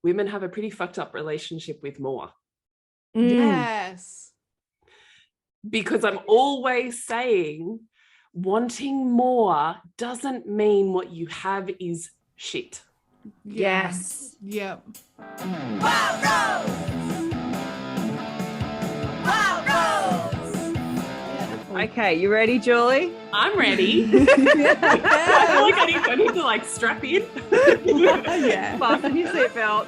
women have a pretty fucked up relationship with more. Yes. Because I'm always saying wanting more doesn't mean what you have is shit. Yes. Yep. Wild Rose! Wild Rose! Okay, you ready, Julie? I'm ready. I need to like strap in. Yeah. Fasten your seatbelt.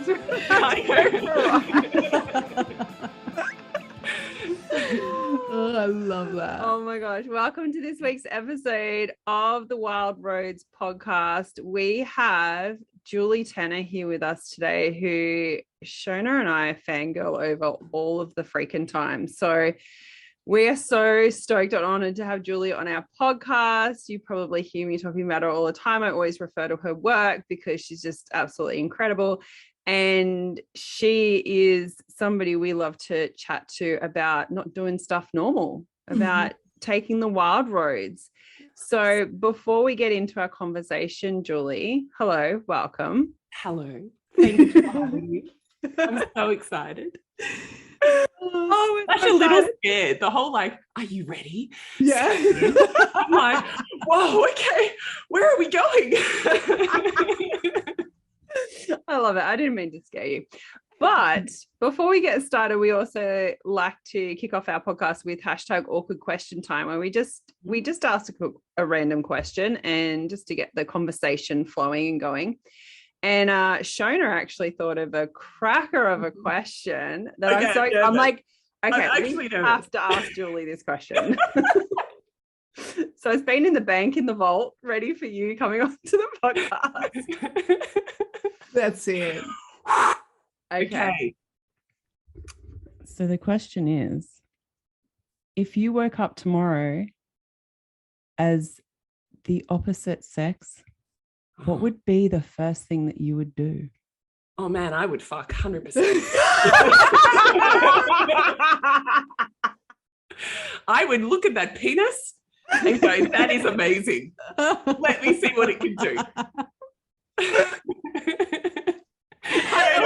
Oh, I love that. Oh my gosh. Welcome to this week's episode of the Wild Roads podcast. We have Julie Tanner here with us today, who Shona and I fangirl over all of the freaking time. So we are so stoked and honored to have Julie on our podcast. You probably hear me talking about her all the time. I always refer to her work because she's just absolutely incredible. And she is somebody we love to chat to about not doing stuff normal, about taking the wild roads. So before we get into our conversation, Julie, hello, welcome. Hello. Thank you for having me. I'm so excited. Oh, I'm actually a little scared. The whole like, are you ready? Yeah. I'm like, whoa, okay, where are we going? I love it. I didn't mean to scare you. But before we get started, we also like to kick off our podcast with hashtag awkward question time, where we just ask a random question and just to get the conversation flowing and going. And Shona actually thought of a cracker of a question that I'm like, okay, we have to ask Julie this question. So it's been in the bank in the vault, ready for you coming on to the podcast. That's it. Okay. So the question is, if you woke up tomorrow as the opposite sex, what would be the first thing that you would do? Oh man, I would fuck 100%. I would look at that penis and go, that is amazing. Let me see what it can do.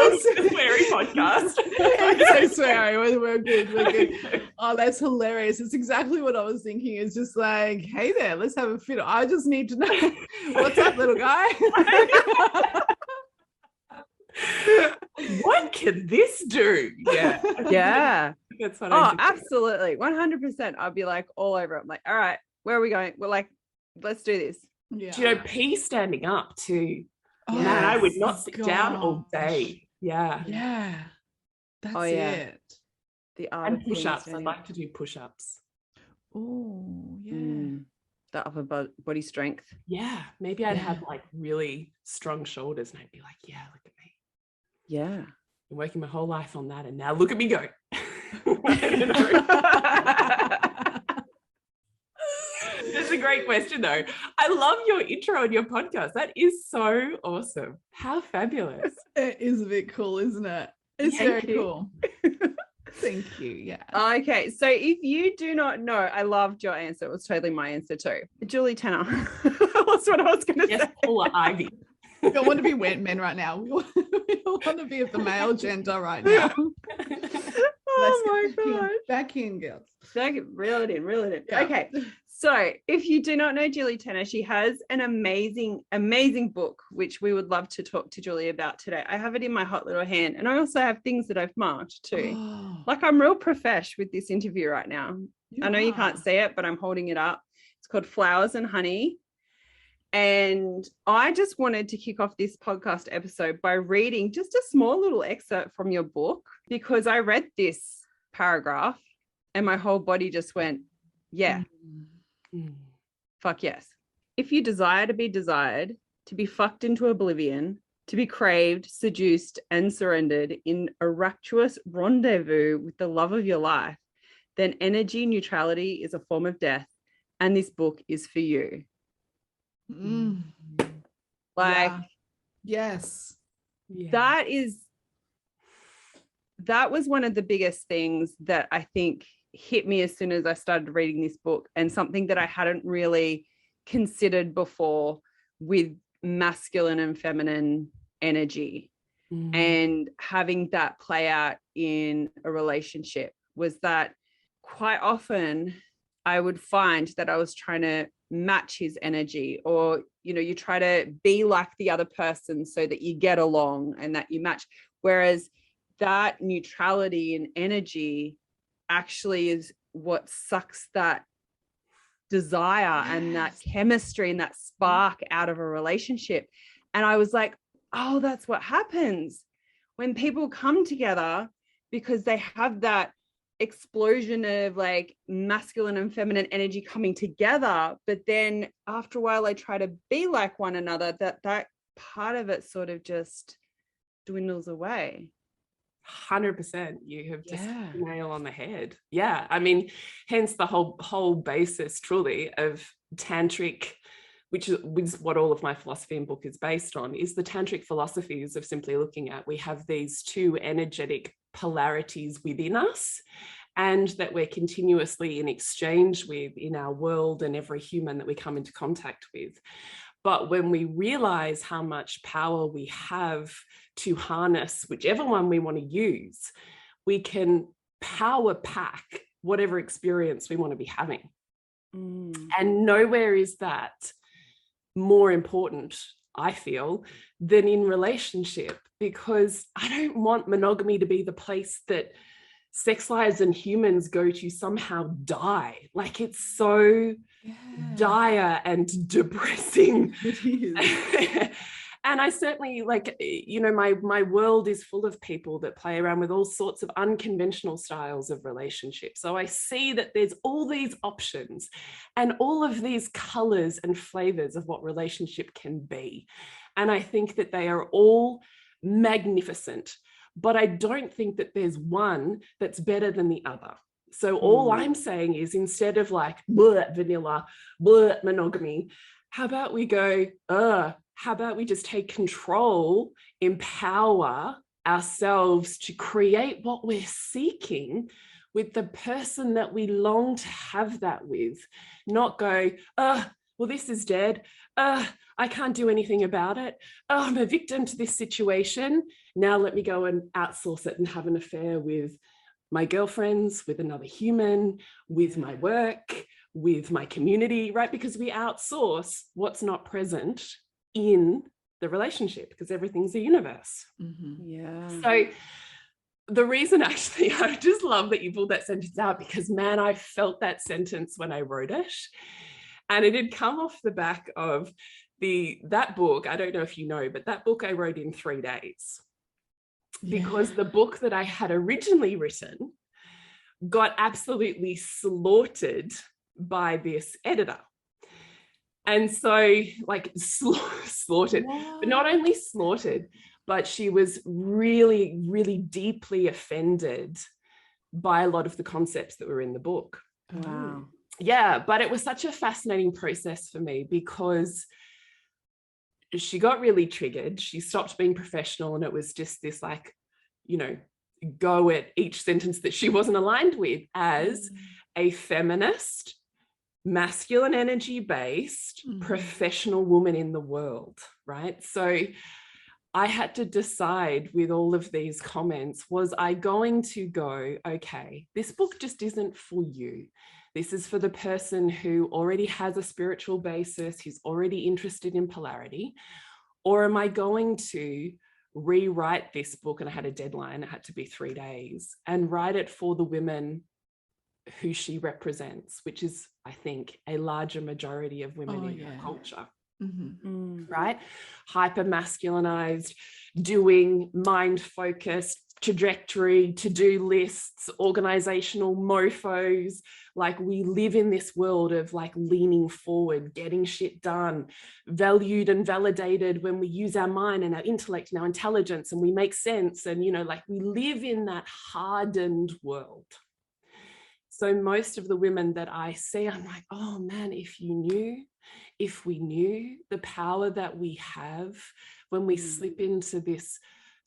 It's a sweary podcast. It's so sweary. We're good. Oh, that's hilarious. It's exactly what I was thinking. It's just like, hey there, let's have a fit. I just need to know, what's up, little guy? What can this do? Yeah. Yeah. That's what I think. Absolutely. 100%. I'd be like all over it. I'm like, all right, where are we going? We're like, let's do this. Yeah. Do you know, pee standing up too. Oh, Man, I would not sit gosh. down all day. Yeah. Yeah. That's it. The art And of being push-ups. I'd standing like up. to do push-ups. Oh, yeah. The upper body strength. Yeah. Maybe I'd have like really strong shoulders and I'd be like, yeah, look at me. Yeah. I'm working my whole life on that and now look at me go. That's a great question though. I love your intro on your podcast. That is so awesome. How fabulous. It is a bit cool, isn't it? It's Thank very you. cool. Thank you. Yeah. Okay. So if you do not know, I loved your answer. It was totally my answer too. Julie Tanner. That's what I was going to Yes, say. Paula Ivy. We don't want to be wet men right now. We want to be of the male gender right now. Oh my God. Back in, girls. Reel it in. Yeah. Okay. So if you do not know Julie Tanner, she has an amazing book, which we would love to talk to Julie about today. I have it in my hot little hand. And I also have things that I've marked too. Oh, Like I'm real profesh with this interview right now. I know you can't are. see it, but I'm holding it up. It's called Flowers and Honey. And I just wanted to kick off this podcast episode by reading just a small little excerpt from your book, because I read this paragraph and my whole body just went, yeah, fuck yes. If you desire to be desired, to be fucked into oblivion, to be craved, seduced, and surrendered in a rapturous rendezvous with the love of your life, then energy neutrality is a form of death, and this book is for you. Like, yes. that was one of the biggest things that I think hit me as soon as I started reading this book, and something that I hadn't really considered before with masculine and feminine energy. and having that play out in a relationship was that quite often I would find that I was trying to match his energy, or, you know, you try to be like the other person so that you get along and that you match. Whereas that neutrality and energy actually is what sucks that desire and that chemistry and that spark out of a relationship. And I was like, oh, that's what happens when people come together, because they have that explosion of like masculine and feminine energy coming together. But then after a while, they try to be like one another, that part of it sort of just dwindles away. 100%. You have just hit the nail on the head. Yeah. I mean, hence the whole basis truly of Tantric, which is what all of my philosophy and book is based on, is the Tantric philosophies of simply looking at, we have these two energetic polarities within us, and that we're continuously in exchange with in our world and every human that we come into contact with. But when we realize how much power we have to harness whichever one we want to use, we can power pack whatever experience we want to be having. And nowhere is that more important, I feel, than in relationship, because I don't want monogamy to be the place that sex lives and humans go to somehow die. Like, it's so dire and depressing. It is. And I certainly, like, you know, my world is full of people that play around with all sorts of unconventional styles of relationship. So I see that there's all these options and all of these colors and flavors of what relationship can be. And I think that they are all magnificent, but I don't think that there's one that's better than the other. So all I'm saying is, instead of like bleh, vanilla, bleh, monogamy, how about we go, how about we just take control, empower ourselves to create what we're seeking with the person that we long to have that with, not go, well, this is dead. I can't do anything about it. I'm a victim to this situation. Now let me go and outsource it and have an affair with my girlfriends, with another human, with my work, with my community, right? Because we outsource what's not present in the relationship, because everything's a universe. So the reason, actually, I just love that you pulled that sentence out, because man, I felt that sentence when I wrote it, and it had come off the back of that book. I don't know if you know, but that book I wrote in 3 days, because the book that I had originally written got absolutely slaughtered by this editor. And so, like, slaughtered, but not only slaughtered, but she was really, really deeply offended by a lot of the concepts that were in the book. Wow. Yeah, but it was such a fascinating process for me, because she got really triggered. She stopped being professional, and it was just this, like, you know, go at each sentence that she wasn't aligned with as a feminist, masculine energy based professional woman in the world, right? So I had to decide with all of these comments, was I going to go, okay, this book just isn't for you. This is for the person who already has a spiritual basis, who's already interested in polarity, or am I going to rewrite this book? And I had a deadline, it had to be 3 days, and write it for the women who she represents, which is, I think, a larger majority of women in our culture. Right? Hyper masculinized, doing mind focused, trajectory, to-do lists, organizational mofos. Like, we live in this world of like leaning forward, getting shit done, valued and validated when we use our mind and our intellect and our intelligence, and we make sense. And, you know, like, we live in that hardened world. So most of the women that I see, I'm like, oh man, if we knew the power that we have when we slip into this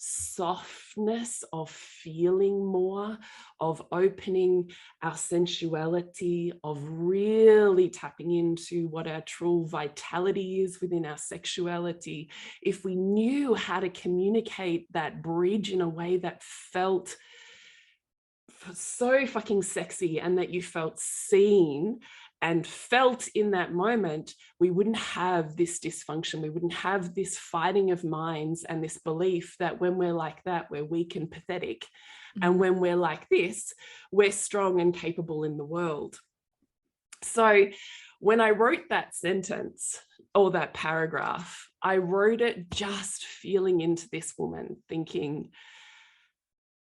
softness of feeling more, of opening our sensuality, of really tapping into what our true vitality is within our sexuality, if we knew how to communicate that bridge in a way that felt so fucking sexy and that you felt seen and felt in that moment, we wouldn't have this dysfunction. We wouldn't have this fighting of minds and this belief that when we're like that, we're weak and pathetic. And when we're like this, we're strong and capable in the world. So when I wrote that sentence or that paragraph, I wrote it just feeling into this woman, thinking,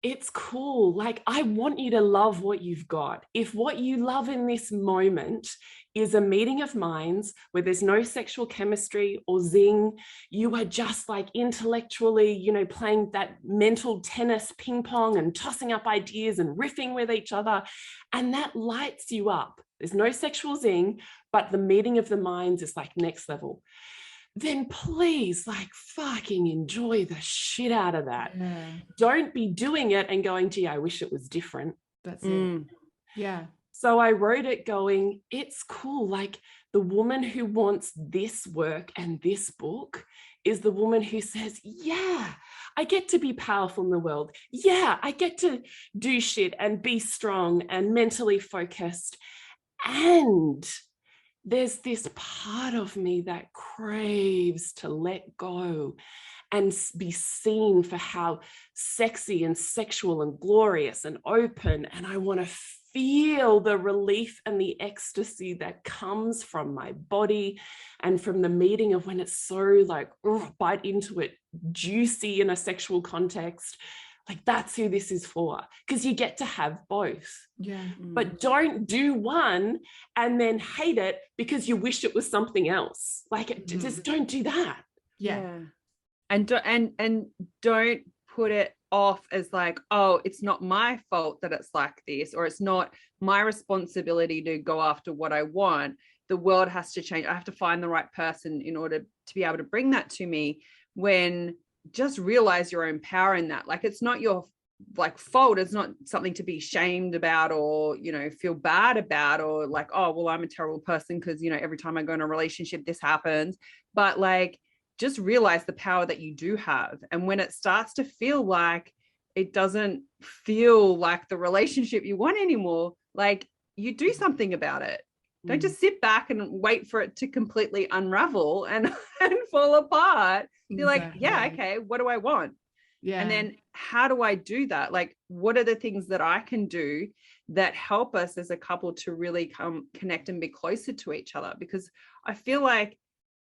it's cool. Like, I want you to love what you've got. If what you love in this moment is a meeting of minds where there's no sexual chemistry or zing, you are just like intellectually, you know, playing that mental tennis ping pong and tossing up ideas and riffing with each other, and that lights you up. There's no sexual zing, but the meeting of the minds is like next level. Then please, like, fucking enjoy the shit out of that. Yeah. Don't be doing it and going, gee, I wish it was different. That's it. Yeah. So I wrote it going, it's cool. Like, the woman who wants this work and this book is the woman who says, yeah, I get to be powerful in the world. Yeah, I get to do shit and be strong and mentally focused. And there's this part of me that craves to let go and be seen for how sexy and sexual and glorious and open. And I want to feel the relief and the ecstasy that comes from my body and from the meeting of when it's so like, bite into it, juicy in a sexual context. Like, that's who this is for, because you get to have both. Yeah. But don't do one and then hate it because you wish it was something else. Like, just don't do that. Yeah. And don't put it off as like, oh, it's not my fault that it's like this, or it's not my responsibility to go after what I want. The world has to change. I have to find the right person in order to be able to bring that to me. When just realize your own power in that. Like, it's not your like fault. It's not something to be shamed about or, you know, feel bad about, or like, oh, well, I'm a terrible person because, you know, every time I go in a relationship, this happens. But like, just realize the power that you do have. And when it starts to feel like it doesn't feel like the relationship you want anymore, like, you do something about it. Don't just sit back and wait for it to completely unravel and fall apart. Be like, yeah, okay, what do I want? Yeah. And then how do I do that? Like, what are the things that I can do that help us as a couple to really connect and be closer to each other? Because I feel like,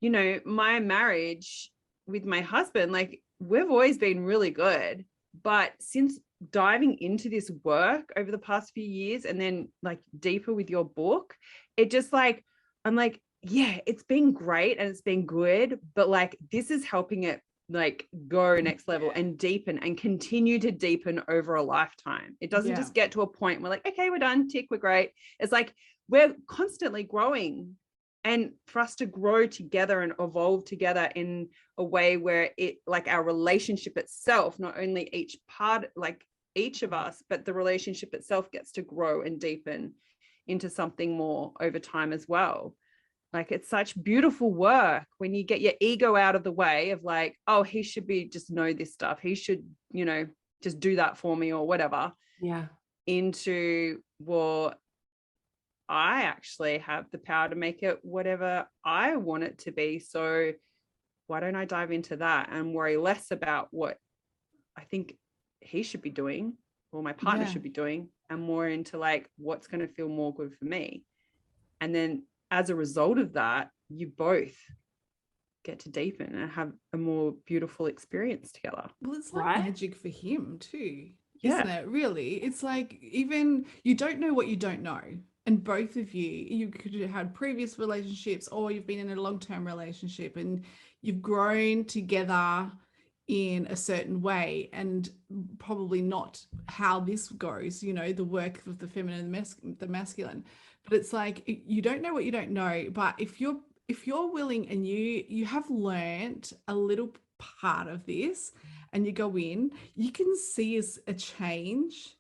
you know, my marriage with my husband, like, we've always been really good. But since diving into this work over the past few years and then like deeper with your book, it just like, I'm like, yeah, it's been great and it's been good, but like, this is helping it like go next level and deepen and continue to deepen over a lifetime. It doesn't just get to a point where like, okay, we're done, tick, we're great. It's like, we're constantly growing. And for us to grow together and evolve together in a way where it, like, our relationship itself, not only each part, like each of us, but the relationship itself gets to grow and deepen into something more over time as well. Like, it's such beautiful work when you get your ego out of the way of like, oh, he should be just know this stuff. He should, you know, just do that for me or whatever. Yeah. Into, well, I actually have the power to make it whatever I want it to be. So why don't I dive into that and worry less about what I think he should be doing or my partner should be doing, and more into like, what's going to feel more good for me. And then as a result of that, you both get to deepen and have a more beautiful experience together. Well, it's like Right? magic for him too, Yeah. isn't it? Really, it's like, even you don't know what you don't know. And both of you could have had previous relationships, or you've been in a long-term relationship and you've grown together in a certain way, and probably not how this goes, you know, the work of the feminine and the masculine. But it's like, you don't know what you don't know. But if you're willing and you have learned a little part of this, and you go in, you can see a change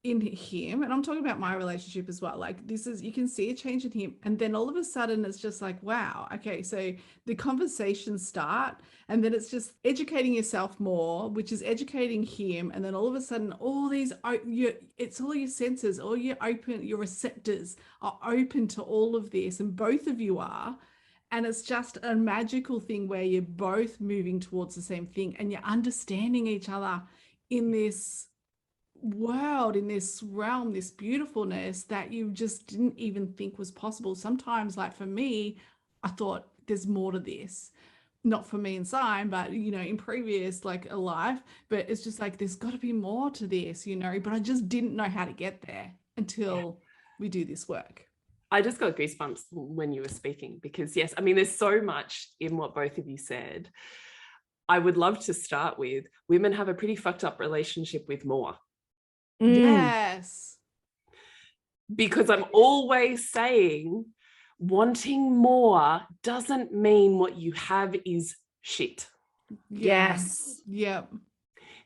in him. And I'm talking about my relationship as well. Like you can see a change in him. And then all of a sudden it's just like, wow, okay. So the conversations start, and then it's just educating yourself more, which is educating him. And then all of a sudden, it's all your senses, all your receptors are open to all of this. And both of you are. And it's just a magical thing where you're both moving towards the same thing, and you're understanding each other in this world, in this realm, this beautifulness that you just didn't even think was possible. Sometimes, like for me, I thought there's more to this. Not for me and Simon, but in previous like a life, but it's just like there's got to be more to this, but I just didn't know how to get there until we do this work. I just got goosebumps when you were speaking, because yes, I mean, there's so much in what both of you said. I would love to start with, women have a pretty fucked up relationship with more. Yes. Because I'm always saying wanting more doesn't mean what you have is shit. Yes. Yep.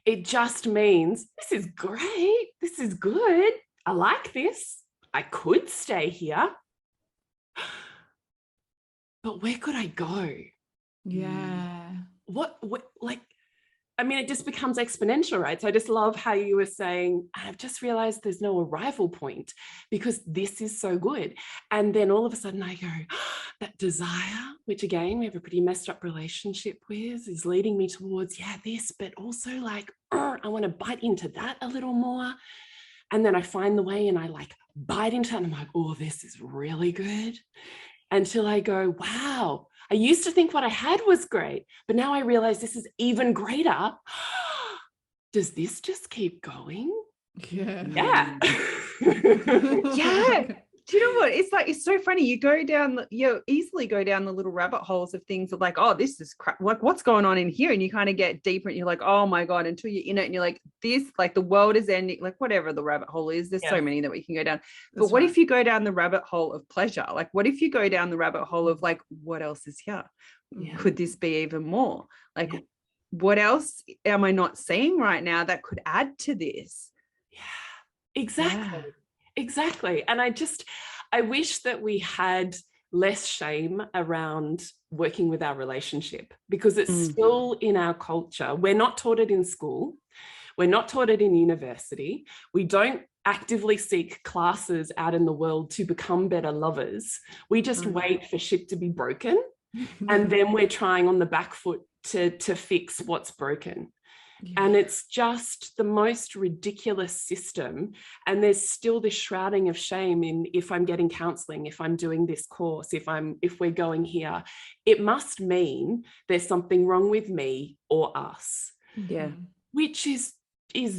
It just means this is great. This is good. I like this. I could stay here. But where could I go? Yeah. What like, I mean, it just becomes exponential, right? So I just love how you were saying, I've just realized there's no arrival point because this is so good. And then all of a sudden I go, that desire, which again, we have a pretty messed up relationship with, is leading me towards, this, but also like, I want to bite into that a little more. And then I find the way and I like bite into it and I'm like, oh, this is really good. Until I go, wow, I used to think what I had was great, but now I realize this is even greater. Does this just keep going? Yeah. Yeah. Yeah. Do you know what? It's so funny. You easily go down the little rabbit holes of things of like, oh, this is crap. Like, what's going on in here? And you kind of get deeper and you're like, oh my God, until you're in it and you're like, this, like the world is ending, like whatever the rabbit hole is. There's so many that we can go down. But what if you go down the rabbit hole of pleasure? Like, what if you go down the rabbit hole of like, what else is here? Yeah. Could this be even more? Like, what else am I not seeing right now that could add to this? Yeah, exactly. Yeah. Exactly. And I wish that we had less shame around working with our relationship, because it's still in our culture. We're not taught it in school. We're not taught it in university. We don't actively seek classes out in the world to become better lovers. We just wait for shit to be broken. And then we're trying on the back foot to fix what's broken. Yeah. And it's just the most ridiculous system. And there's still this shrouding of shame in, if I'm getting counseling, if I'm doing this course, if we're going here, it must mean there's something wrong with me or us. Yeah. Which is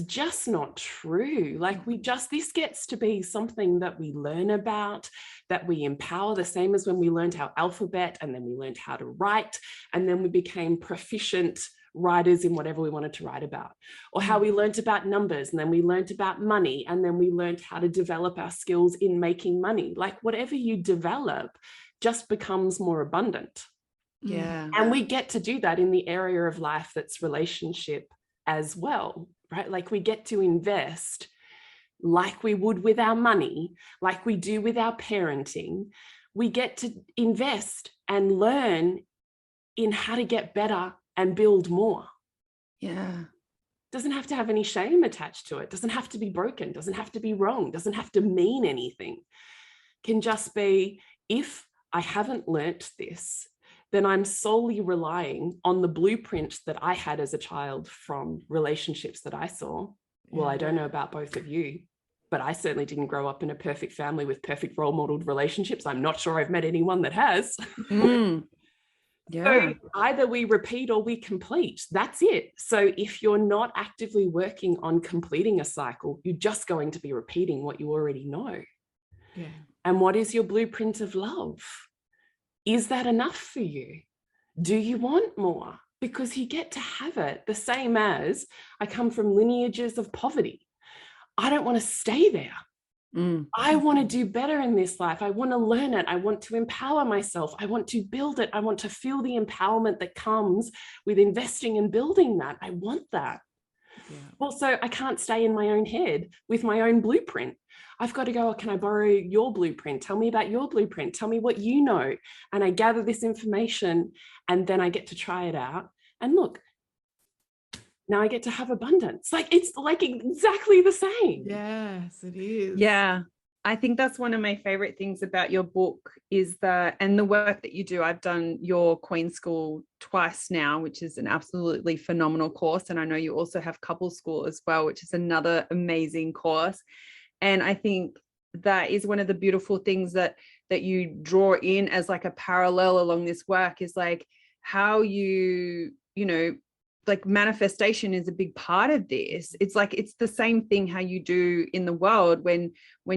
just not true. Like this gets to be something that we learn about, that we empower, the same as when we learned our alphabet and then we learned how to write and then we became proficient writers in whatever we wanted to write about, or how we learned about numbers and then we learned about money and then we learned how to develop our skills in making money. Like whatever you develop just becomes more abundant. Yeah. And we get to do that in the area of life that's relationship as well, right? Like we get to invest like we would with our money, like we do with our parenting. We get to invest and learn in how to get better and build more. Yeah. Doesn't have to have any shame attached to it. Doesn't have to be broken. Doesn't have to be wrong. Doesn't have to mean anything. Can just be, if I haven't learnt this, then I'm solely relying on the blueprint that I had as a child from relationships that I saw. Well, I don't know about both of you, but I certainly didn't grow up in a perfect family with perfect role modeled relationships. I'm not sure I've met anyone that has. Yeah. So either we repeat or we complete. That's it. So if you're not actively working on completing a cycle, you're just going to be repeating what you already know. Yeah. And what is your blueprint of love? Is that enough for you? Do you want more? Because you get to have it. The same as I come from lineages of poverty. I don't want to stay there. I want to do better in this life. I want to learn it. I want to empower myself. I want to build it. I want to feel the empowerment that comes with investing and building that. I want that. Yeah. Also, I can't stay in my own head with my own blueprint. I've got to go, can I borrow your blueprint? Tell me about your blueprint. Tell me what you know. And I gather this information and then I get to try it out. And look, now I get to have abundance. Like, it's like exactly the same. Yes, it is. Yeah. I think that's one of my favorite things about your book is that, and the work that you do. I've done your Queen School twice now, which is an absolutely phenomenal course. And I know you also have Couple School as well, which is another amazing course. And I think that is one of the beautiful things that you draw in as like a parallel along this work is like how you know, like manifestation is a big part of this. It's like, it's the same thing how you do in the world when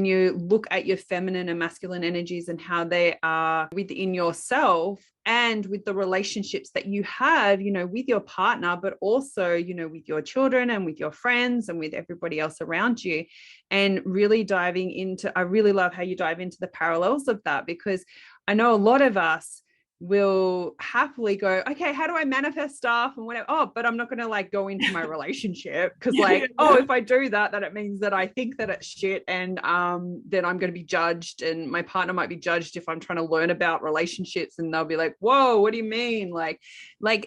you look at your feminine and masculine energies and how they are within yourself and with the relationships that you have, you know, with your partner, but also, you know, with your children and with your friends and with everybody else around you. And really diving into, I really love how you dive into the parallels of that, because I know a lot of us will happily go, okay, how do I manifest stuff and whatever? Oh, but I'm not going to like go into my relationship because like, oh, if I do that, then it means that I think that it's shit. And then I'm going to be judged and my partner might be judged if I'm trying to learn about relationships and they'll be like, whoa, what do you mean? Like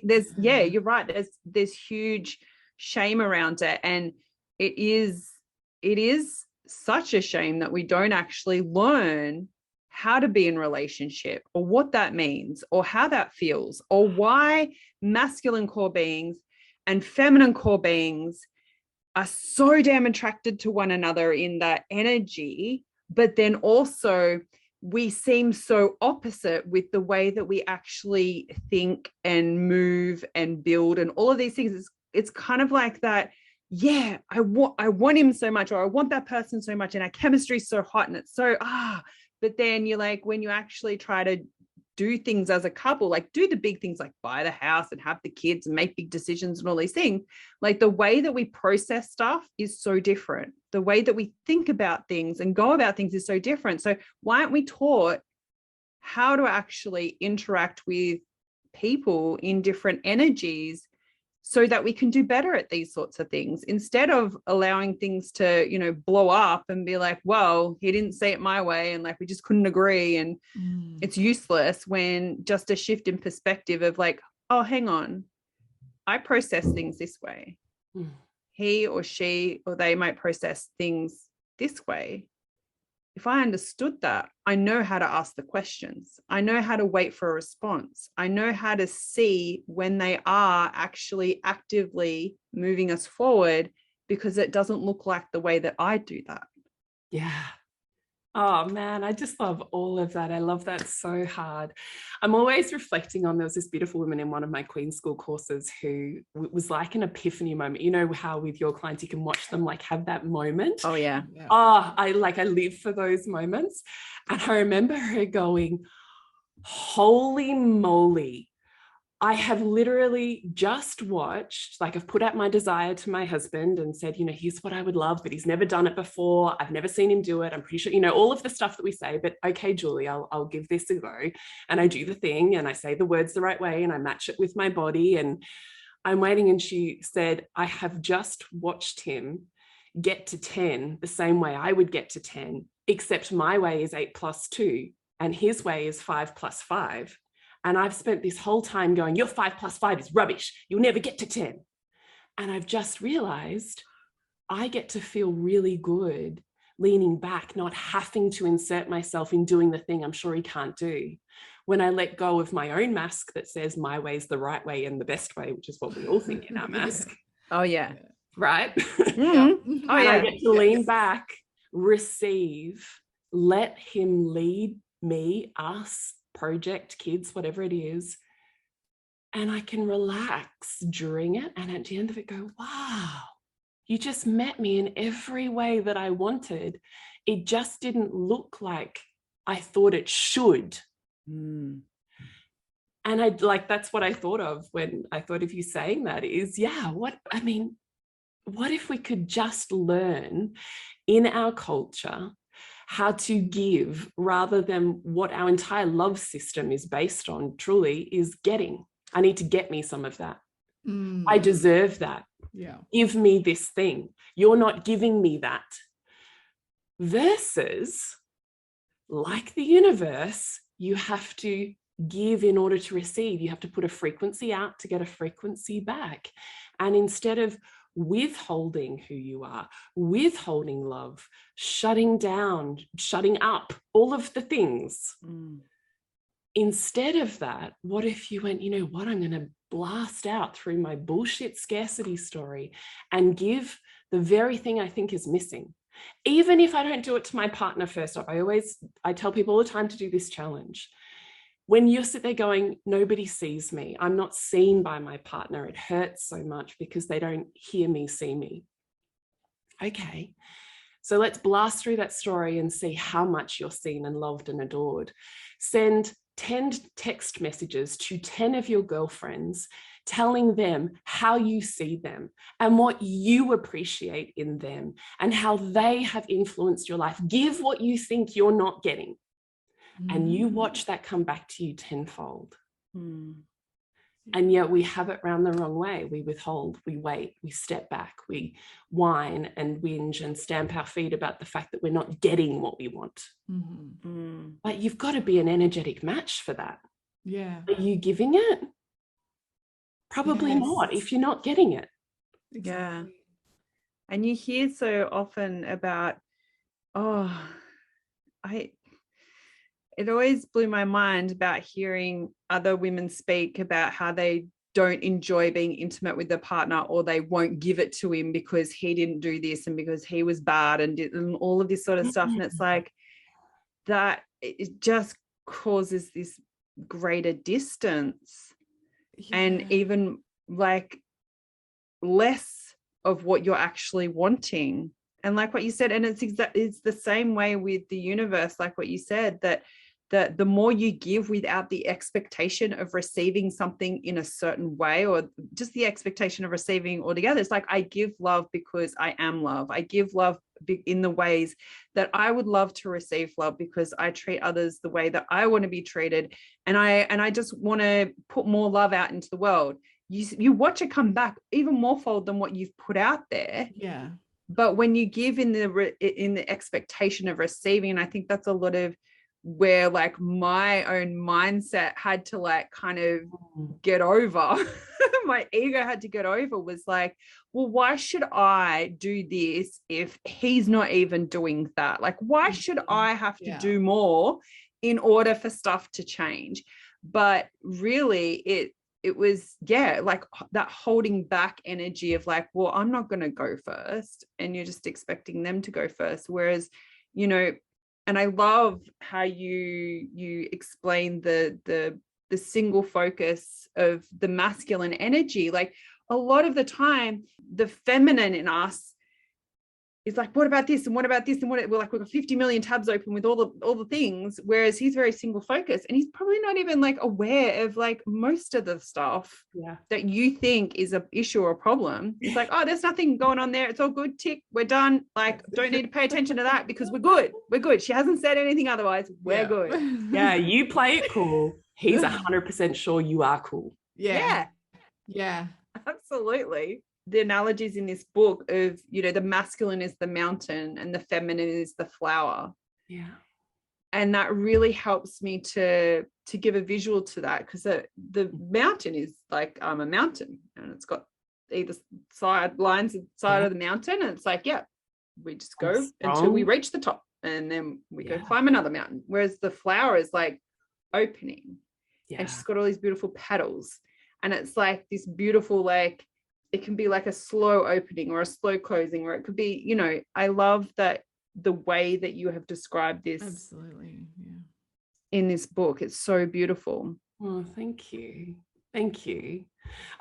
there's, yeah, you're right. There's huge shame around it. And it is such a shame that we don't actually learn how to be in relationship or what that means or how that feels or why masculine core beings and feminine core beings are so damn attracted to one another in that energy, but then also we seem so opposite with the way that we actually think and move and build and all of these things. It's kind of like that. Yeah, I want him so much, or I want that person so much, and our chemistry is so hot and it's so but then you're like, when you actually try to do things as a couple, like do the big things like buy the house and have the kids and make big decisions and all these things, like the way that we process stuff is so different. The way that we think about things and go about things is so different. So why aren't we taught how to actually interact with people in different energies so that we can do better at these sorts of things instead of allowing things to, you know, blow up and be like, well, he didn't say it my way. And like, we just couldn't agree. And it's useless when just a shift in perspective of like, oh, hang on, I process things this way. He or she, or they might process things this way. If I understood that, I know how to ask the questions. I know how to wait for a response. I know how to see when they are actually actively moving us forward because it doesn't look like the way that I do that. Yeah. Oh man, I just love all of that. I love that so hard. I'm always reflecting on, there was this beautiful woman in one of my Queen School courses who was like an epiphany moment. You know how with your clients you can watch them like have that moment. Oh yeah. Oh, I live for those moments. And I remember her going, holy moly, I have literally just watched, like I've put out my desire to my husband and said, you know, here's what I would love, but he's never done it before. I've never seen him do it. I'm pretty sure, you know, all of the stuff that we say, but okay, Julie, I'll give this a go. And I do the thing and I say the words the right way and I match it with my body and I'm waiting. And she said, I have just watched him get to 10 the same way I would get to 10, except my way is 8 plus 2 and his way is 5 plus 5. And I've spent this whole time going, your 5 plus 5 is rubbish. You'll never get to 10. And I've just realized I get to feel really good leaning back, not having to insert myself in doing the thing I'm sure he can't do. When I let go of my own mask that says my way is the right way and the best way, which is what we all think in our mask. Oh, yeah. Right? Mm-hmm. Oh, yeah. I get to lean back, receive, let him lead me, us, project, kids, whatever it is, and I can relax during it and at the end of it go, wow, you just met me in every way that I wanted. It just didn't look like I thought it should. And I that's what I thought of when I thought of you saying that is, yeah, what if we could just learn in our culture how to give rather than what our entire love system is based on, truly, is getting. I need to get me some of that. I deserve that. Yeah. Give me this thing. You're not giving me that. Versus, like the universe, you have to give in order to receive. You have to put a frequency out to get a frequency back. And instead of withholding who you are, withholding love, shutting down, shutting up, all of the things, instead of that, what if you went, you know what, I'm going to blast out through my bullshit scarcity story and give the very thing I think is missing. Even if I don't do it to my partner first off, I tell people all the time to do this challenge. When you sit there going, nobody sees me, I'm not seen by my partner, it hurts so much because they don't hear me, see me. Okay, so let's blast through that story and see how much you're seen and loved and adored. Send 10 text messages to 10 of your girlfriends, telling them how you see them and what you appreciate in them and how they have influenced your life. Give what you think you're not getting. And you watch that come back to you tenfold. And yet we have it round the wrong way. We withhold, we wait, we step back, we whine and whinge and stamp our feet about the fact that we're not getting what we want. But you've got to be an energetic match for that. Yeah. Are you giving it? Probably not, if you're not getting it. Exactly. Yeah. And you hear so often about, it always blew my mind about hearing other women speak about how they don't enjoy being intimate with their partner, or they won't give it to him because he didn't do this and because he was bad and all of this sort of stuff. And it's like that, it just causes this greater distance and even like less of what you're actually wanting. And like what you said, and it's the same way with the universe, like what you said, that the more you give without the expectation of receiving something in a certain way, or just the expectation of receiving altogether. It's like, I give love because I am love. I give love in the ways that I would love to receive love, because I treat others the way that I want to be treated. And I just want to put more love out into the world. You watch it come back even more fold than what you've put out there. Yeah. But when you give in the expectation of receiving, and I think that's a lot of where like my own mindset had to like kind of get over, my ego had to get over, was like, well, why should I do this if he's not even doing that? Like, why should I have to do more in order for stuff to change? But really it was, like that holding back energy of like, well, I'm not going to go first, and you're just expecting them to go first. Whereas, and I love how you explain the single focus of the masculine energy. Like a lot of the time, the feminine in us is like, what about this and what about this and what? We're like, we've got 50 million tabs open with all the things, whereas he's very single focused, and he's probably not even like aware of like most of the stuff that you think is an issue or a problem. It's like, oh, there's nothing going on there, it's all good, tick, we're done, like don't need to pay attention to that because we're good. She hasn't said anything otherwise, we're good. Yeah, you play it cool, he's 100% sure you are cool. Yeah. Absolutely. The analogies in this book of, the masculine is the mountain and the feminine is the flower. Yeah. And that really helps me to give a visual to that, because the mountain is like, I'm a mountain, and it's got either side of the mountain, and it's like, we just go until we reach the top, and then we go climb another mountain. Whereas the flower is like opening, and she's got all these beautiful petals, and it's like this beautiful, like, it can be like a slow opening or a slow closing, or it could be, I love that the way that you have described this. Absolutely. Yeah. In this book. It's so beautiful. Oh, thank you. Thank you.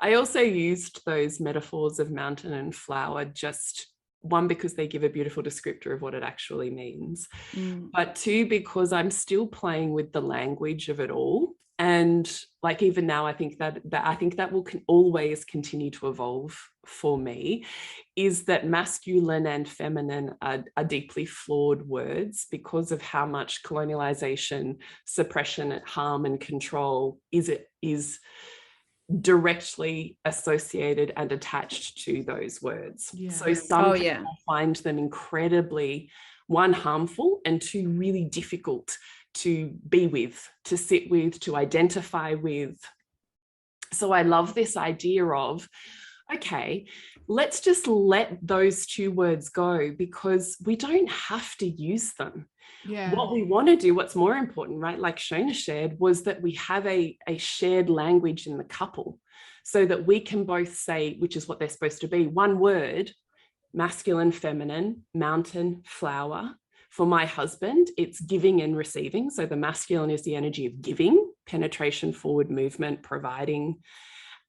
I also used those metaphors of mountain and flower, just one, because they give a beautiful descriptor of what it actually means, but two, because I'm still playing with the language of it all. And like even now, I think that will always continue to evolve for me, is that masculine and feminine are deeply flawed words because of how much colonialization, suppression, harm, and control is directly associated and attached to those words. Yeah. So some people yeah. find them incredibly, one, harmful, and two, really difficult to be with, to sit with, to identify with. So I love this idea of, okay, let's just let those two words go, because we don't have to use them. Yeah. What we want to do, what's more important, right, like Shona shared, was that we have a shared language in the couple, so that we can both say, which is what they're supposed to be, one word, masculine, feminine, mountain, flower. For my husband, it's giving and receiving. So the masculine is the energy of giving, penetration, forward movement, providing.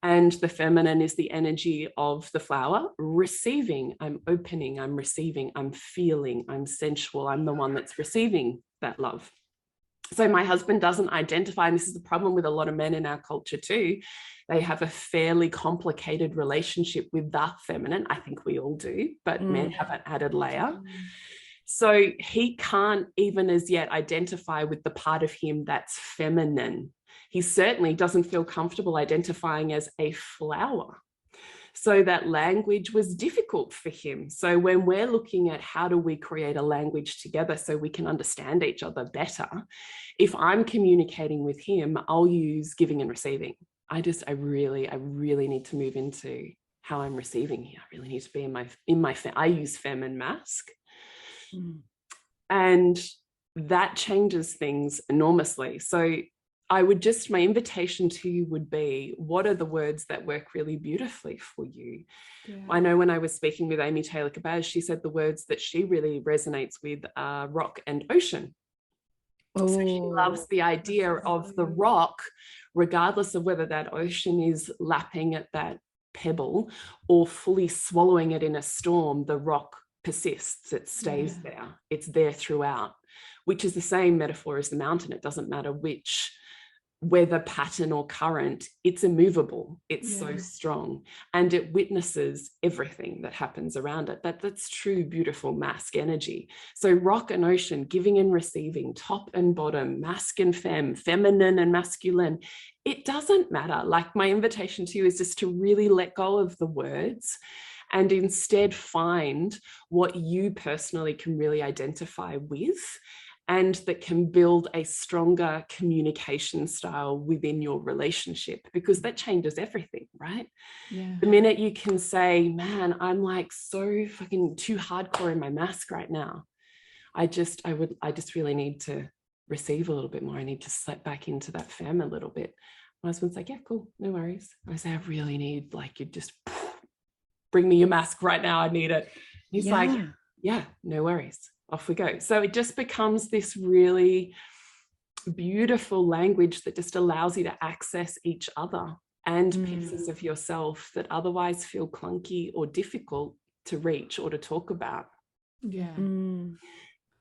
And the feminine is the energy of the flower, receiving. I'm opening, I'm receiving, I'm feeling, I'm sensual. I'm the one that's receiving that love. So my husband doesn't identify, and this is the problem with a lot of men in our culture too. They have a fairly complicated relationship with the feminine. I think we all do, but men have an added layer. So he can't even as yet identify with the part of him that's feminine. He certainly doesn't feel comfortable identifying as a flower. So that language was difficult for him. So when we're looking at how do we create a language together so we can understand each other better, if I'm communicating with him, I'll use giving and receiving. I really need to move into how I'm receiving here. I really need to be I use fem and mask. And that changes things enormously. So my invitation to you would be, what are the words that work really beautifully for you? Yeah. I know when I was speaking with Amy Taylor-Kabaz, she said the words that she really resonates with are rock and ocean. So she loves the idea of the rock, regardless of whether that ocean is lapping at that pebble or fully swallowing it in a storm, the rock persists, it stays there, it's there throughout, which is the same metaphor as the mountain. It doesn't matter which weather pattern or current, it's immovable, it's so strong, and it witnesses everything that happens around it. That's true, beautiful mask energy. So rock and ocean, giving and receiving, top and bottom, mask and fem, feminine and masculine, it doesn't matter. Like, my invitation to you is just to really let go of the words and instead find what you personally can really identify with, and that can build a stronger communication style within your relationship, because that changes everything, right? Yeah. The minute you can say, man, I'm like so fucking too hardcore in my mask right now. I just really need to receive a little bit more. I need to slip back into that femme a little bit. My husband's like, yeah, cool, no worries. I say, I really need, like, you just bring me your mask right now. I need it. He's like, yeah, no worries. Off we go. So it just becomes this really beautiful language that just allows you to access each other and pieces of yourself that otherwise feel clunky or difficult to reach or to talk about. Yeah.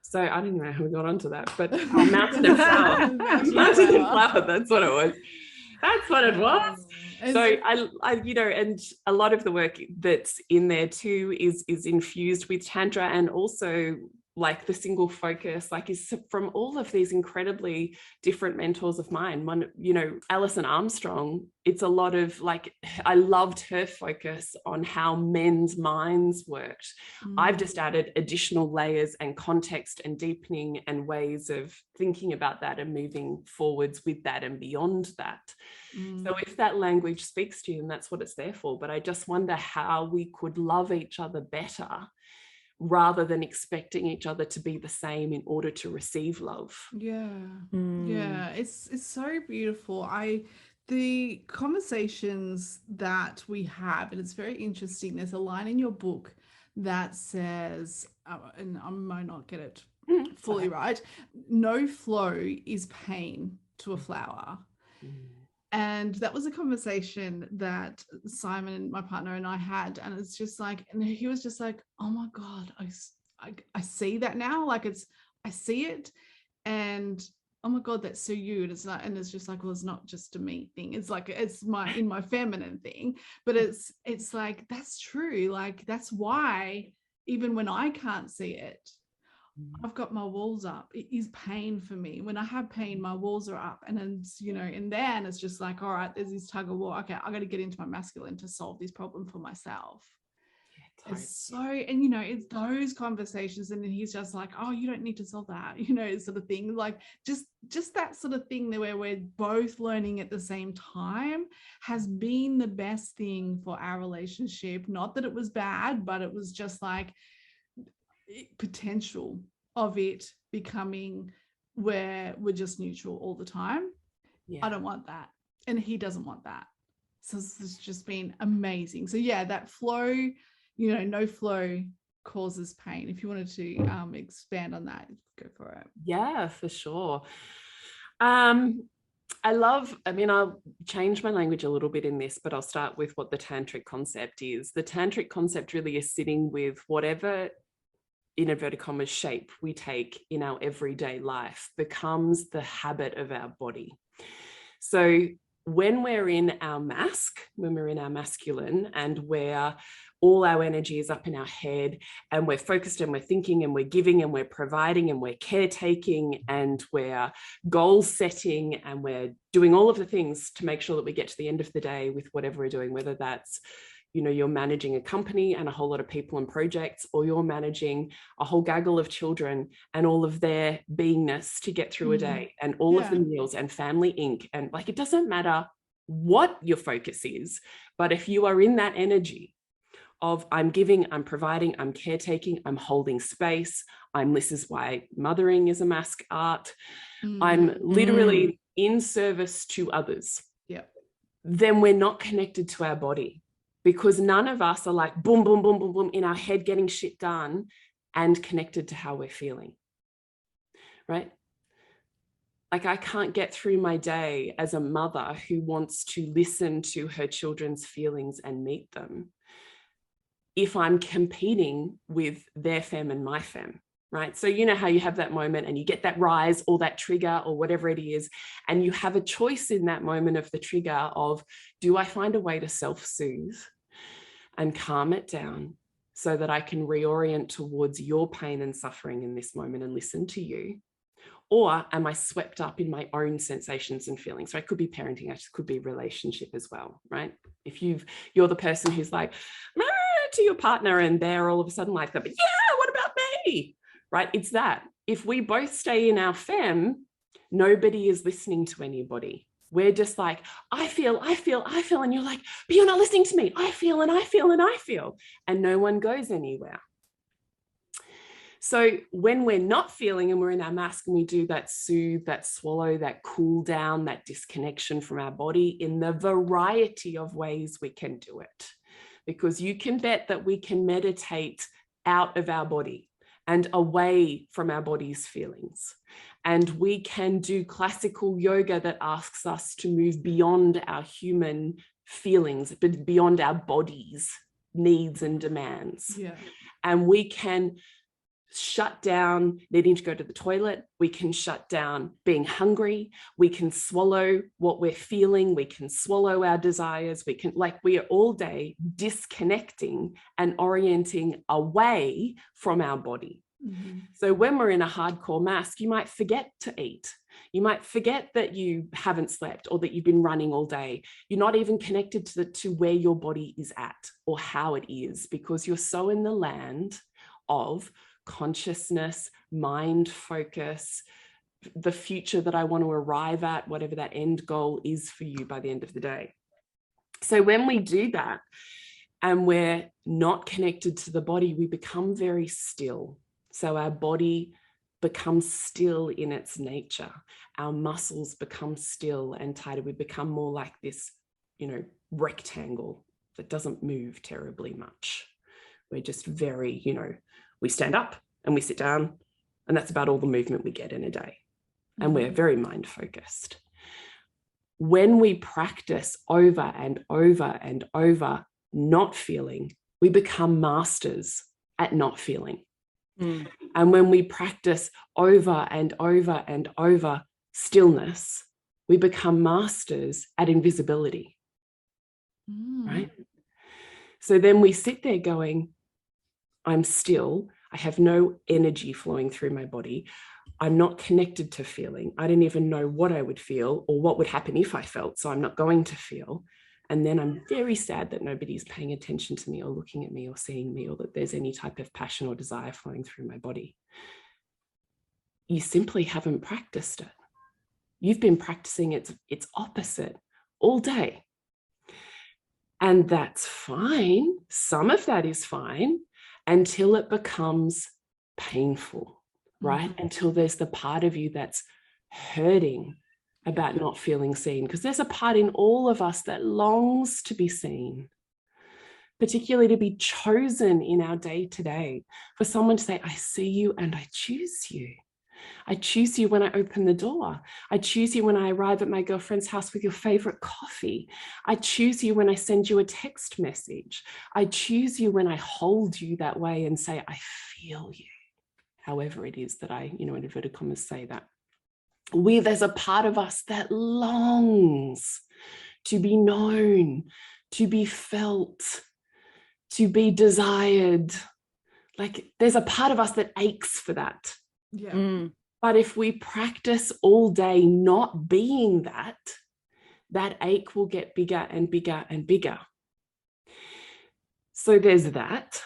So I don't know how we got onto that, but mountain and flower. Mountain and flower, that's what it was. That's what it was. So I, you know, and a lot of the work that's in there too is infused with Tantra, and also like the single focus, like, is from all of these incredibly different mentors of mine. One, you know, Alison Armstrong, it's a lot of, like, I loved her focus on how men's minds worked. I've just added additional layers and context and deepening and ways of thinking about that and moving forwards with that and beyond that. So if that language speaks to you, and that's what it's there for, but I just wonder how we could love each other better, rather than expecting each other to be the same in order to receive love. Yeah. Yeah, it's so beautiful. The conversations that we have, and it's very interesting, there's a line in your book that says, and I might not get it fully right, no flow is pain to a flower. And that was a conversation that Simon, my partner, and I had, and it's just like, and he was just like, oh my God, I see that now. Like, I see it. And oh my God, that's so you. And it's like, and it's just like, well, it's not just a me thing. It's like, it's in my feminine thing, but it's like, that's true. Like, that's why even when I can't see it, I've got my walls up. It is pain for me. When I have pain, my walls are up. And then, and then it's just like, all right, there's this tug of war. Okay, I got to get into my masculine to solve this problem for myself. Yeah, totally. It's so, and it's those conversations. And then he's just like, oh, you don't need to solve that, sort of thing. Like just that sort of thing where we're both learning at the same time has been the best thing for our relationship. Not that it was bad, but it was just like, potential of it becoming where we're just neutral all the time. Yeah. I don't want that, and he doesn't want that. So it's just been amazing. So yeah, that flow, no flow causes pain. If you wanted to expand on that, go for it. Yeah, for sure. I'll change my language a little bit in this, but I'll start with what the tantric concept is. The tantric concept really is sitting with whatever, in inverted commas, shape we take in our everyday life becomes the habit of our body. So when we're in our mask, when we're in our masculine, and where all our energy is up in our head and we're focused and we're thinking and we're giving and we're providing and we're caretaking and we're goal setting and we're doing all of the things to make sure that we get to the end of the day with whatever we're doing, whether that's you're managing a company and a whole lot of people and projects, or you're managing a whole gaggle of children and all of their beingness to get through a day, and all of the meals and family Inc. And like, it doesn't matter what your focus is, but if you are in that energy of I'm giving, I'm providing, I'm caretaking, I'm holding space, this is why mothering is a mask art, I'm literally in service to others, then we're not connected to our body. Because none of us are like boom, boom, boom, boom, boom in our head getting shit done and connected to how we're feeling, right? Like, I can't get through my day as a mother who wants to listen to her children's feelings and meet them if I'm competing with their femme and my femme, right? So how you have that moment and you get that rise or that trigger or whatever it is, and you have a choice in that moment of the trigger of, do I find a way to self-soothe and calm it down so that I can reorient towards your pain and suffering in this moment and listen to you? Or am I swept up in my own sensations and feelings? So it could be parenting, it could be relationship as well, right? If you're the person who's like to your partner and they're all of a sudden like that, but yeah, what about me? Right? It's that. If we both stay in our femme, nobody is listening to anybody. We're just like, I feel. And you're like, but you're not listening to me. I feel and I feel and I feel. And no one goes anywhere. So when we're not feeling and we're in our mask and we do that soothe, that swallow, that cool down, that disconnection from our body in the variety of ways we can do it. Because you can bet that we can meditate out of our body and away from our body's feelings. And we can do classical yoga that asks us to move beyond our human feelings, but beyond our body's needs and demands. Yeah. And we can shut down needing to go to the toilet. We can shut down being hungry. We can swallow what we're feeling. We can swallow our desires. We are all day disconnecting and orienting away from our body. Mm-hmm. So when we're in a hardcore mask, you might forget to eat. You might forget that you haven't slept or that you've been running all day. You're not even connected to where your body is at or how it is, because you're so in the land of consciousness, mind focus, the future that I want to arrive at, whatever that end goal is for you by the end of the day. So when we do that and we're not connected to the body, we become very still. So our body becomes still in its nature. Our muscles become still and tighter. We become more like this, rectangle that doesn't move terribly much. We're just very, we stand up and we sit down, and that's about all the movement we get in a day. And we're very mind focused. When we practice over and over and over not feeling, we become masters at not feeling. And when we practice over and over and over stillness, we become masters at invisibility, right? So then we sit there going, I'm still, I have no energy flowing through my body. I'm not connected to feeling. I don't even know what I would feel or what would happen if I felt. So I'm not going to feel. And then I'm very sad that nobody's paying attention to me or looking at me or seeing me, or that there's any type of passion or desire flowing through my body. You simply haven't practiced it. You've been practicing its opposite all day. And that's fine. Some of that is fine until it becomes painful, right? Until there's the part of you that's hurting about not feeling seen, because there's a part in all of us that longs to be seen, particularly to be chosen in our day-to-day, for someone to say, I see you and I choose you. I choose you when I open the door. I choose you when I arrive at my girlfriend's house with your favorite coffee. I choose you when I send you a text message. I choose you when I hold you that way and say, I feel you. However it is that I, in inverted commas, say that. There's a part of us that longs to be known, to be felt, to be desired. Like there's a part of us that aches for that. Yeah. But if we practice all day not being that, that ache will get bigger and bigger and bigger. So there's that.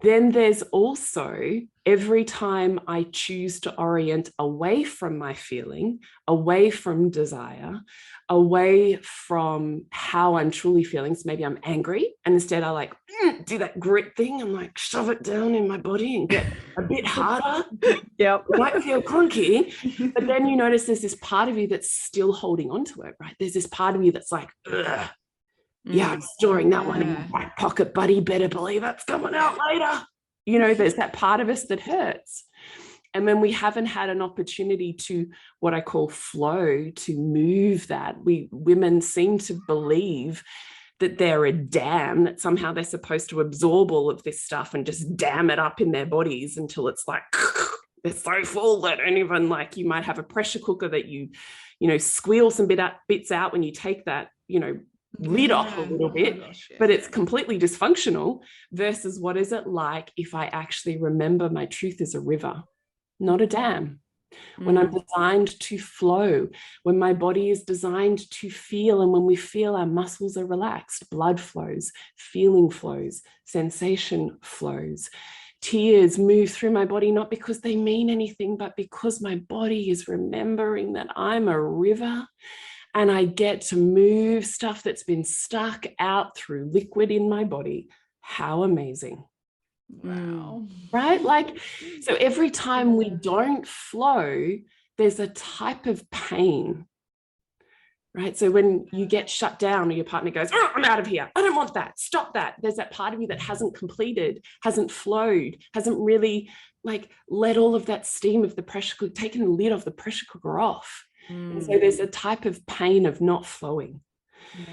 Then there's also, every time I choose to orient away from my feeling, away from desire, away from how I'm truly feeling. So maybe I'm angry, and instead I like do that grit thing and like shove it down in my body and get a bit harder. Yep. It might feel clunky, but then you notice there's this part of you that's still holding on to it, right? There's this part of you that's like, ugh. Yeah, I'm storing that one in my back pocket, buddy. Better believe it's coming out later. There's that part of us that hurts. And when we haven't had an opportunity to, what I call flow, to move that, women seem to believe that they're a dam, that somehow they're supposed to absorb all of this stuff and just dam it up in their bodies until it's like, they're so full that don't even, like, you might have a pressure cooker that you squeal some bits out when you take that, lid off a little bit, but it's completely dysfunctional, versus what is it like if I actually remember my truth is a river, not a dam. When I'm designed to flow, when my body is designed to feel, and when we feel, our muscles are relaxed, blood flows, feeling flows, sensation flows. Tears move through my body, not because they mean anything, but because my body is remembering that I'm a river. And I get to move stuff that's been stuck out through liquid in my body. How amazing. Wow. Right? Like, so every time we don't flow, there's a type of pain. Right? So when you get shut down or your partner goes, oh, I'm out of here. I don't want that. Stop that. There's that part of you that hasn't completed, hasn't flowed, hasn't really like let all of that steam of the pressure cooker, taken the lid of the pressure cooker off. And so there's a type of pain of not flowing. Yeah.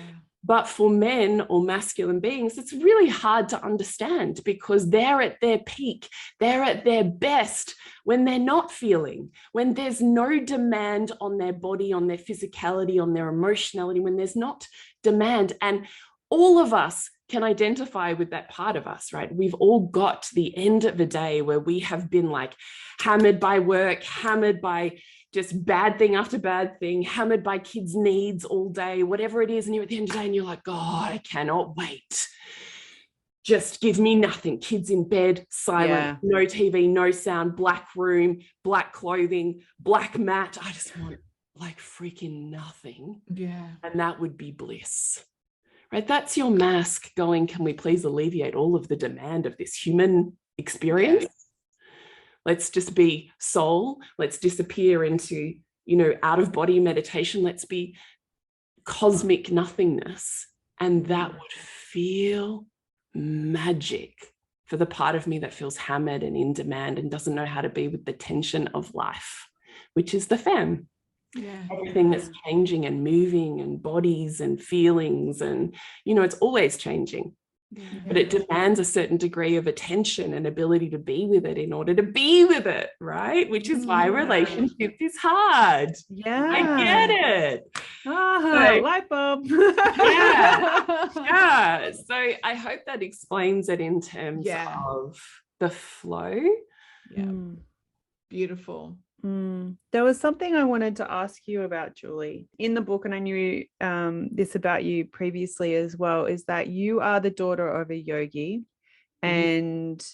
But for men or masculine beings, it's really hard to understand, because they're at their peak, they're at their best when they're not feeling, when there's no demand on their body, on their physicality, on their emotionality, when there's not demand. And all of us can identify with that part of us, right? We've all got to the end of a day where we have been like hammered by work, hammered by just bad thing after bad thing, hammered by kids' needs all day, whatever it is. And you're at the end of the day and you're like, God, I cannot wait. Just give me nothing. Kids in bed, silent, no TV, no sound, black room, black clothing, black mat. I just want like freaking nothing. Yeah. And that would be bliss. Right? That's your mask going, can we please alleviate all of the demand of this human experience? Yeah. Let's just be soul. Let's disappear into, out of body meditation. Let's be cosmic nothingness. And that would feel magic for the part of me that feels hammered and in demand and doesn't know how to be with the tension of life, which is the femme. Yeah. Everything that's changing and moving, and bodies and feelings, and it's always changing. but it demands a certain degree of attention and ability to be with it in order to be with it, right? Which is why relationship is hard. Yeah. I get it. Ah, light bulb. Yeah. So I hope that explains it in terms of the flow. Yeah. Beautiful. There was something I wanted to ask you about, Julie, in the book, and I knew this about you previously as well, is that you are the daughter of a yogi, and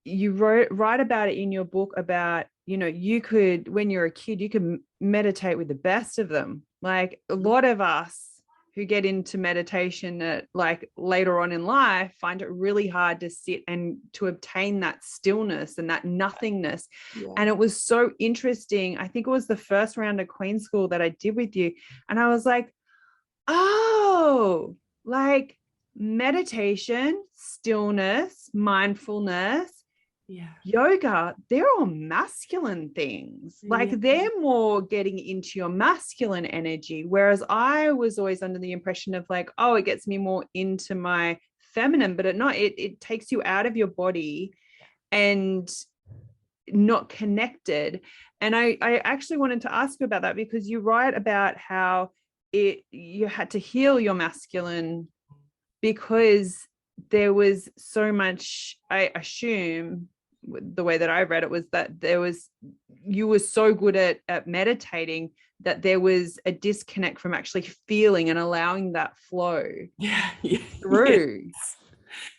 you write about it in your book about, you could, when you're a kid, you could meditate with the best of them. Like a lot of us who get into meditation at like later on in life find it really hard to sit and to obtain that stillness and that nothingness. And it was so interesting. I think it was the first round of Queen School that I did with you. And I was like, oh, like meditation, stillness, mindfulness, yoga, they're all masculine things. Like they're more getting into your masculine energy. Whereas I was always under the impression of like, oh, it gets me more into my feminine, but it takes you out of your body and not connected. And I actually wanted to ask you about that, because you write about how you had to heal your masculine because there was so much, I assume, the way that I read it was that you were so good at meditating that there was a disconnect from actually feeling and allowing that flow through. Yes.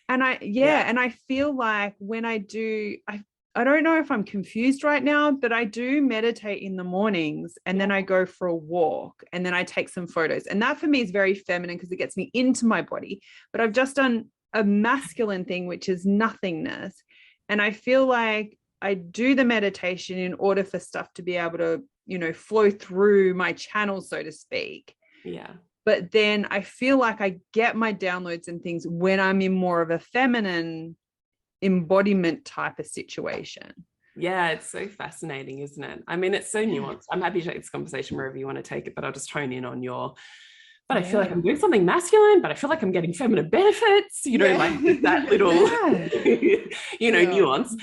And and I feel like when I do, I don't know if I'm confused right now, but I do meditate in the mornings and then I go for a walk and then I take some photos. And that for me is very feminine because it gets me into my body. But I've just done a masculine thing, which is nothingness. And I feel like I do the meditation in order for stuff to be able to, flow through my channel, so to speak. Yeah. But then I feel like I get my downloads and things when I'm in more of a feminine embodiment type of situation. Yeah, it's so fascinating, isn't it? I mean, it's so nuanced. I'm happy to take this conversation wherever you want to take it, but I'll just hone in on but I feel like I'm doing something masculine, but I feel like I'm getting feminine benefits, like that little, nuance.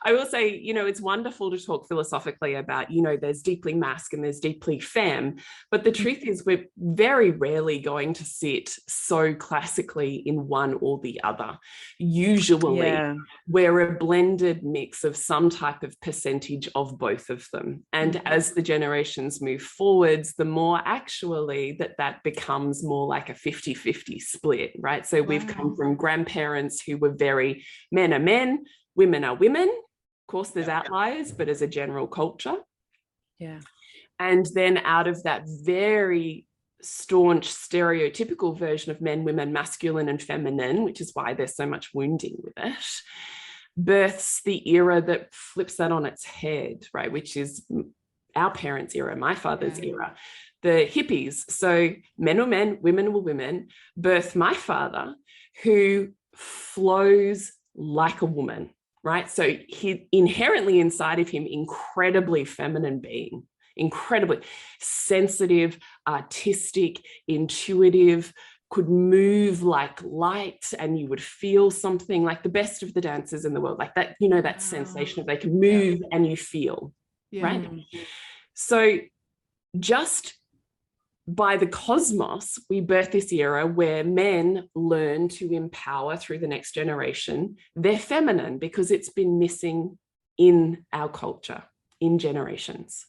I will say, it's wonderful to talk philosophically about, there's deeply masc and there's deeply femme, but the truth is we're very rarely going to sit so classically in one or the other. Usually we're a blended mix of some type of percentage of both of them. And as the generations move forwards, the more actually that becomes more like a 50-50 split, right? So we've come from grandparents who were very men are men, women are women. Of course, there's outliers, but as a general culture. Yeah. And then out of that very staunch stereotypical version of men, women, masculine and feminine, which is why there's so much wounding with it, births the era that flips that on its head, right? Which is our parents' era, my father's era, the hippies. So men were men, women were women, birthed my father, who flows like a woman. Right. So he inherently inside of him, incredibly feminine being, incredibly sensitive, artistic, intuitive, could move like light and you would feel something, like the best of the dancers in the world, like that, that sensation of they can move and you feel, right? So just by the cosmos, we birth this era where men learn to empower through the next generation their feminine, because it's been missing in our culture in generations.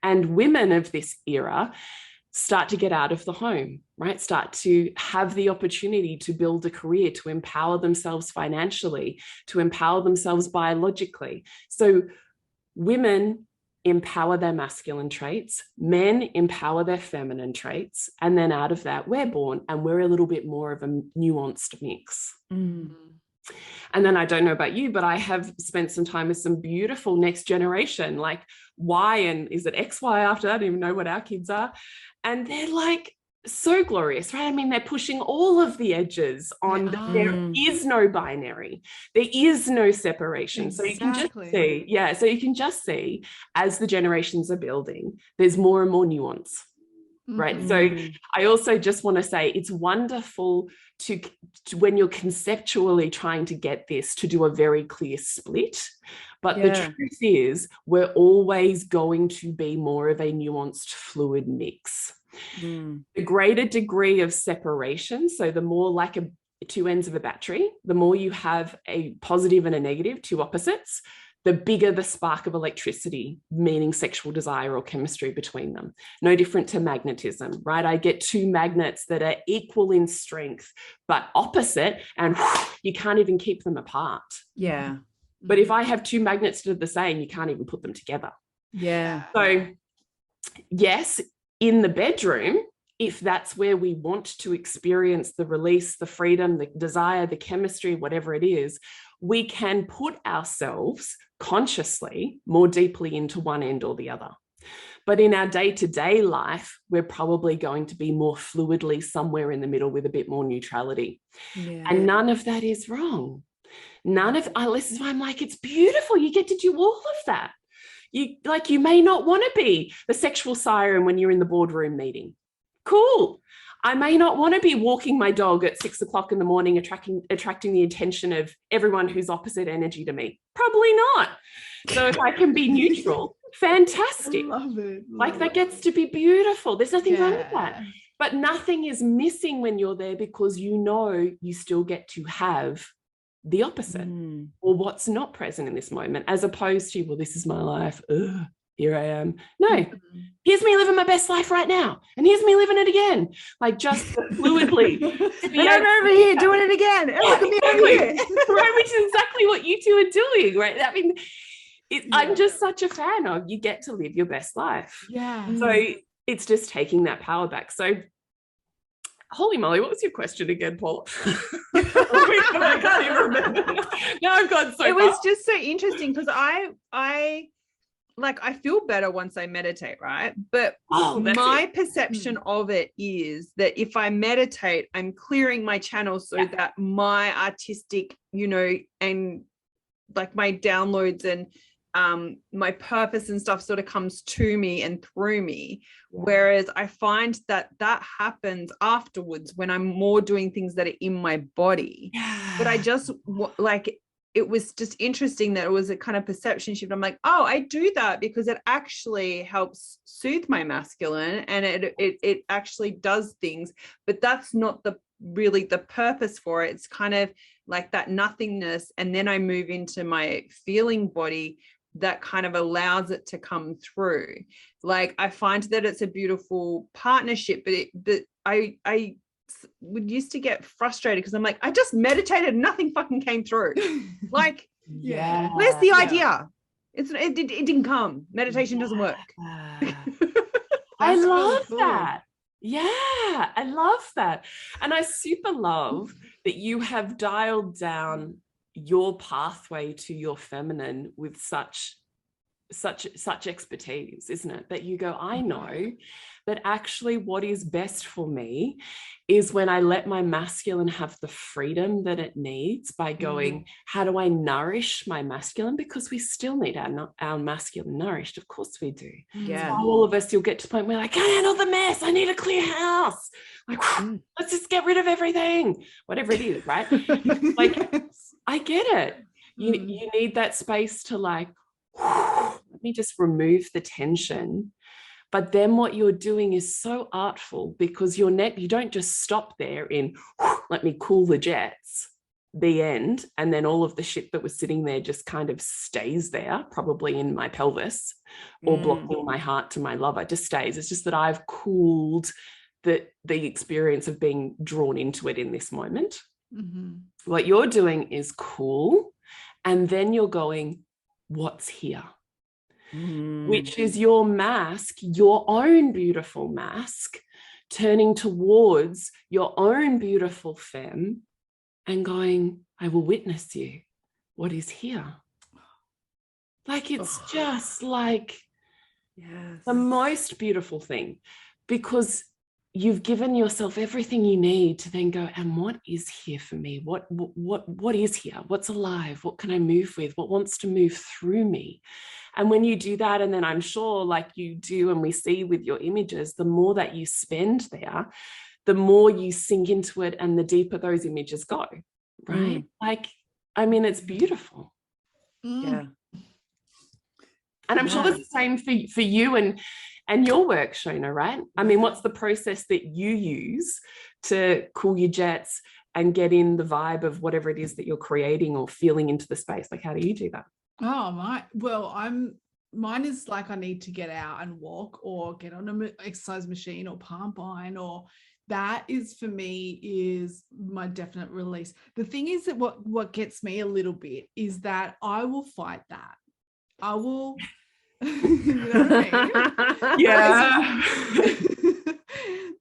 And women of this era start to get out of the home, right? Start to have the opportunity to build a career, to empower themselves financially, to empower themselves biologically. So women empower their masculine traits, men empower their feminine traits, and then out of that we're born and we're a little bit more of a nuanced mix. And then I don't know about you, but I have spent some time with some beautiful next generation, like Y and is it XY after that? I don't even know what our kids are. And they're like so glorious, right? I mean, they're pushing all of the edges on there is no binary. There is no separation. Exactly. So you can just see, so you can just see as the generations are building, there's more and more nuance. right? So I also just want to say it's wonderful to when you're conceptually trying to get this, to do a very clear split. But the truth is we're always going to be more of a nuanced fluid mix. The greater degree of separation, so the more like two ends of a battery, the more you have a positive and a negative, two opposites, the bigger the spark of electricity, meaning sexual desire or chemistry between them. No different to magnetism, right? I get two magnets that are equal in strength, but opposite, and you can't even keep them apart. Yeah. But if I have two magnets that are the same, you can't even put them together. Yeah. So yes, in the bedroom, if that's where we want to experience the release, the freedom, the desire, the chemistry, whatever it is, we can put ourselves consciously more deeply into one end or the other. But in our day-to-day life, we're probably going to be more fluidly somewhere in the middle with a bit more neutrality. And none of that is wrong. This is why I'm like, it's beautiful. You get to do all of that. You may not want to be the sexual siren when you're in the boardroom meeting. Cool. I may not want to be walking my dog at 6 o'clock in the morning, attracting the attention of everyone who's opposite energy to me. Probably not. So if I can be neutral, fantastic. Love it. That gets to be beautiful. There's nothing wrong with that. But nothing is missing when you're there, because you know you still get to have the opposite or what's not present in this moment, as opposed to, well, this is my life. Ugh, here I am. No, here's me living my best life right now. And here's me living it again. Just fluidly. And I'm over here doing it again. And look at me over here. Right, which is exactly what you two are doing, right? I mean, I'm just such a fan of, you get to live your best life. Yeah. So it's just taking that power back. So holy moly, what was your question again, Paul? I can't even remember. No, I've gone so It was just so interesting because I feel better once I meditate, right? But my perception of it is that if I meditate, I'm clearing my channel so that my artistic, and my downloads and my purpose and stuff sort of comes to me and through me. Whereas I find that happens afterwards when I'm more doing things that are in my body. But I just it was just interesting that it was a kind of perception shift. I'm like, oh, I do that because it actually helps soothe my masculine, and it actually does things, but that's not really the purpose for it. It's kind of like that nothingness. And then I move into my feeling body that kind of allows it to come through. I find that it's a beautiful partnership, but I would used to get frustrated because I'm like, I just meditated and nothing fucking came through. Where's the idea? It didn't come. Meditation doesn't work. I love that. Yeah, I love that. And I super love that you have dialed down your pathway to your feminine with such expertise, isn't it? That you go, I know that actually what is best for me is when I let my masculine have the freedom that it needs by going, how do I nourish my masculine? Because we still need our masculine nourished. Of course we do. Yeah. So all of us, you'll get to the point where I can't handle the mess. I need a clear house. Let's just get rid of everything, whatever it is, right? I get it. You need that space to let me just remove the tension. But then what you're doing is so artful, because you don't just stop there in let me cool the jets, the end, and then all of the shit that was sitting there just kind of stays there, probably in my pelvis or blocking my heart to my lover, just stays. It's just that I've cooled the experience of being drawn into it in this moment. What you're doing is cool, and then you're going, what's here? Which is your mask, your own beautiful mask, turning towards your own beautiful femme and going, I will witness you. What is here? It's just the most beautiful thing, because you've given yourself everything you need to then go, and what is here for me? What is here? What's alive? What can I move with? What wants to move through me? And when you do that, and then I'm sure like you do, and we see with your images, the more that you spend there, the more you sink into it and the deeper those images go, right? Like, I mean, it's beautiful. Yeah. And I'm sure that's the same for you and your work, Shona, right? I mean, what's the process that you use to cool your jets and get in the vibe of whatever it is that you're creating or feeling into the space? Like, how do you do that? Mine is like I need to get out and walk or get on an exercise machine or palm bind, or that is for me is my definite release. The thing is that what gets me a little bit is that I will fight that. I will, you know what I mean? Yeah.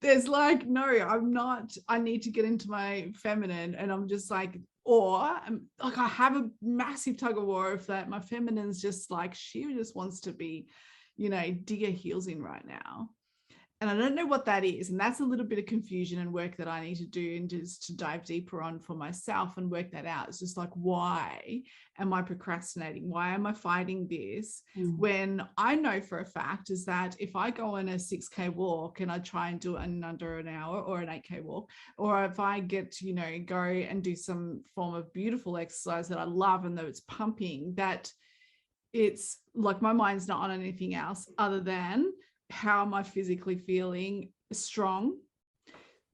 There's like, no, I'm not, I need to get into my feminine, and I'm just like, or like I have a massive tug of war of that. My feminine's just like, she just wants to be, you know, dig her heels in right now. And I don't know what that is. And that's a little bit of confusion and work that I need to do, and just to dive deeper on for myself and work that out. It's just like, why am I procrastinating? Why am I fighting this? When I know for a fact is that if I go on a 6K walk and I try and do it in under an hour, or an 8K walk, or if I get to, you know, go and do some form of beautiful exercise that I love and that it's pumping, that it's like my mind's not on anything else other than how am I physically feeling strong,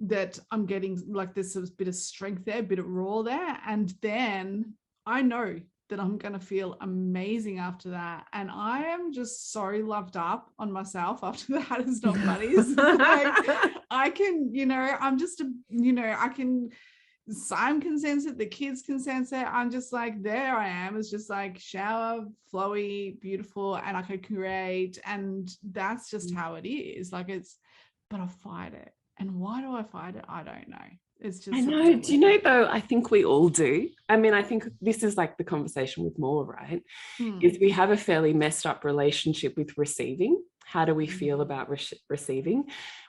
that I'm getting like there's a bit of strength there, a bit of raw there. And then I know that I'm going to feel amazing after that. And I am just so loved up on myself after that. It's not funny. It's like, I can, you know, I'm just, you know, I can, Simon can sense it, the kids can sense it. I'm just like, there I am. It's just like shower, flowy, beautiful, and I can create. And that's just how it is. Like it's, but I fight it. And why do I fight it? I don't know. It's just, I know. Do you know though? I think we all do. I mean, I think this is like the conversation with more, right? Is we have a fairly messed up relationship with receiving. How do we feel about receiving?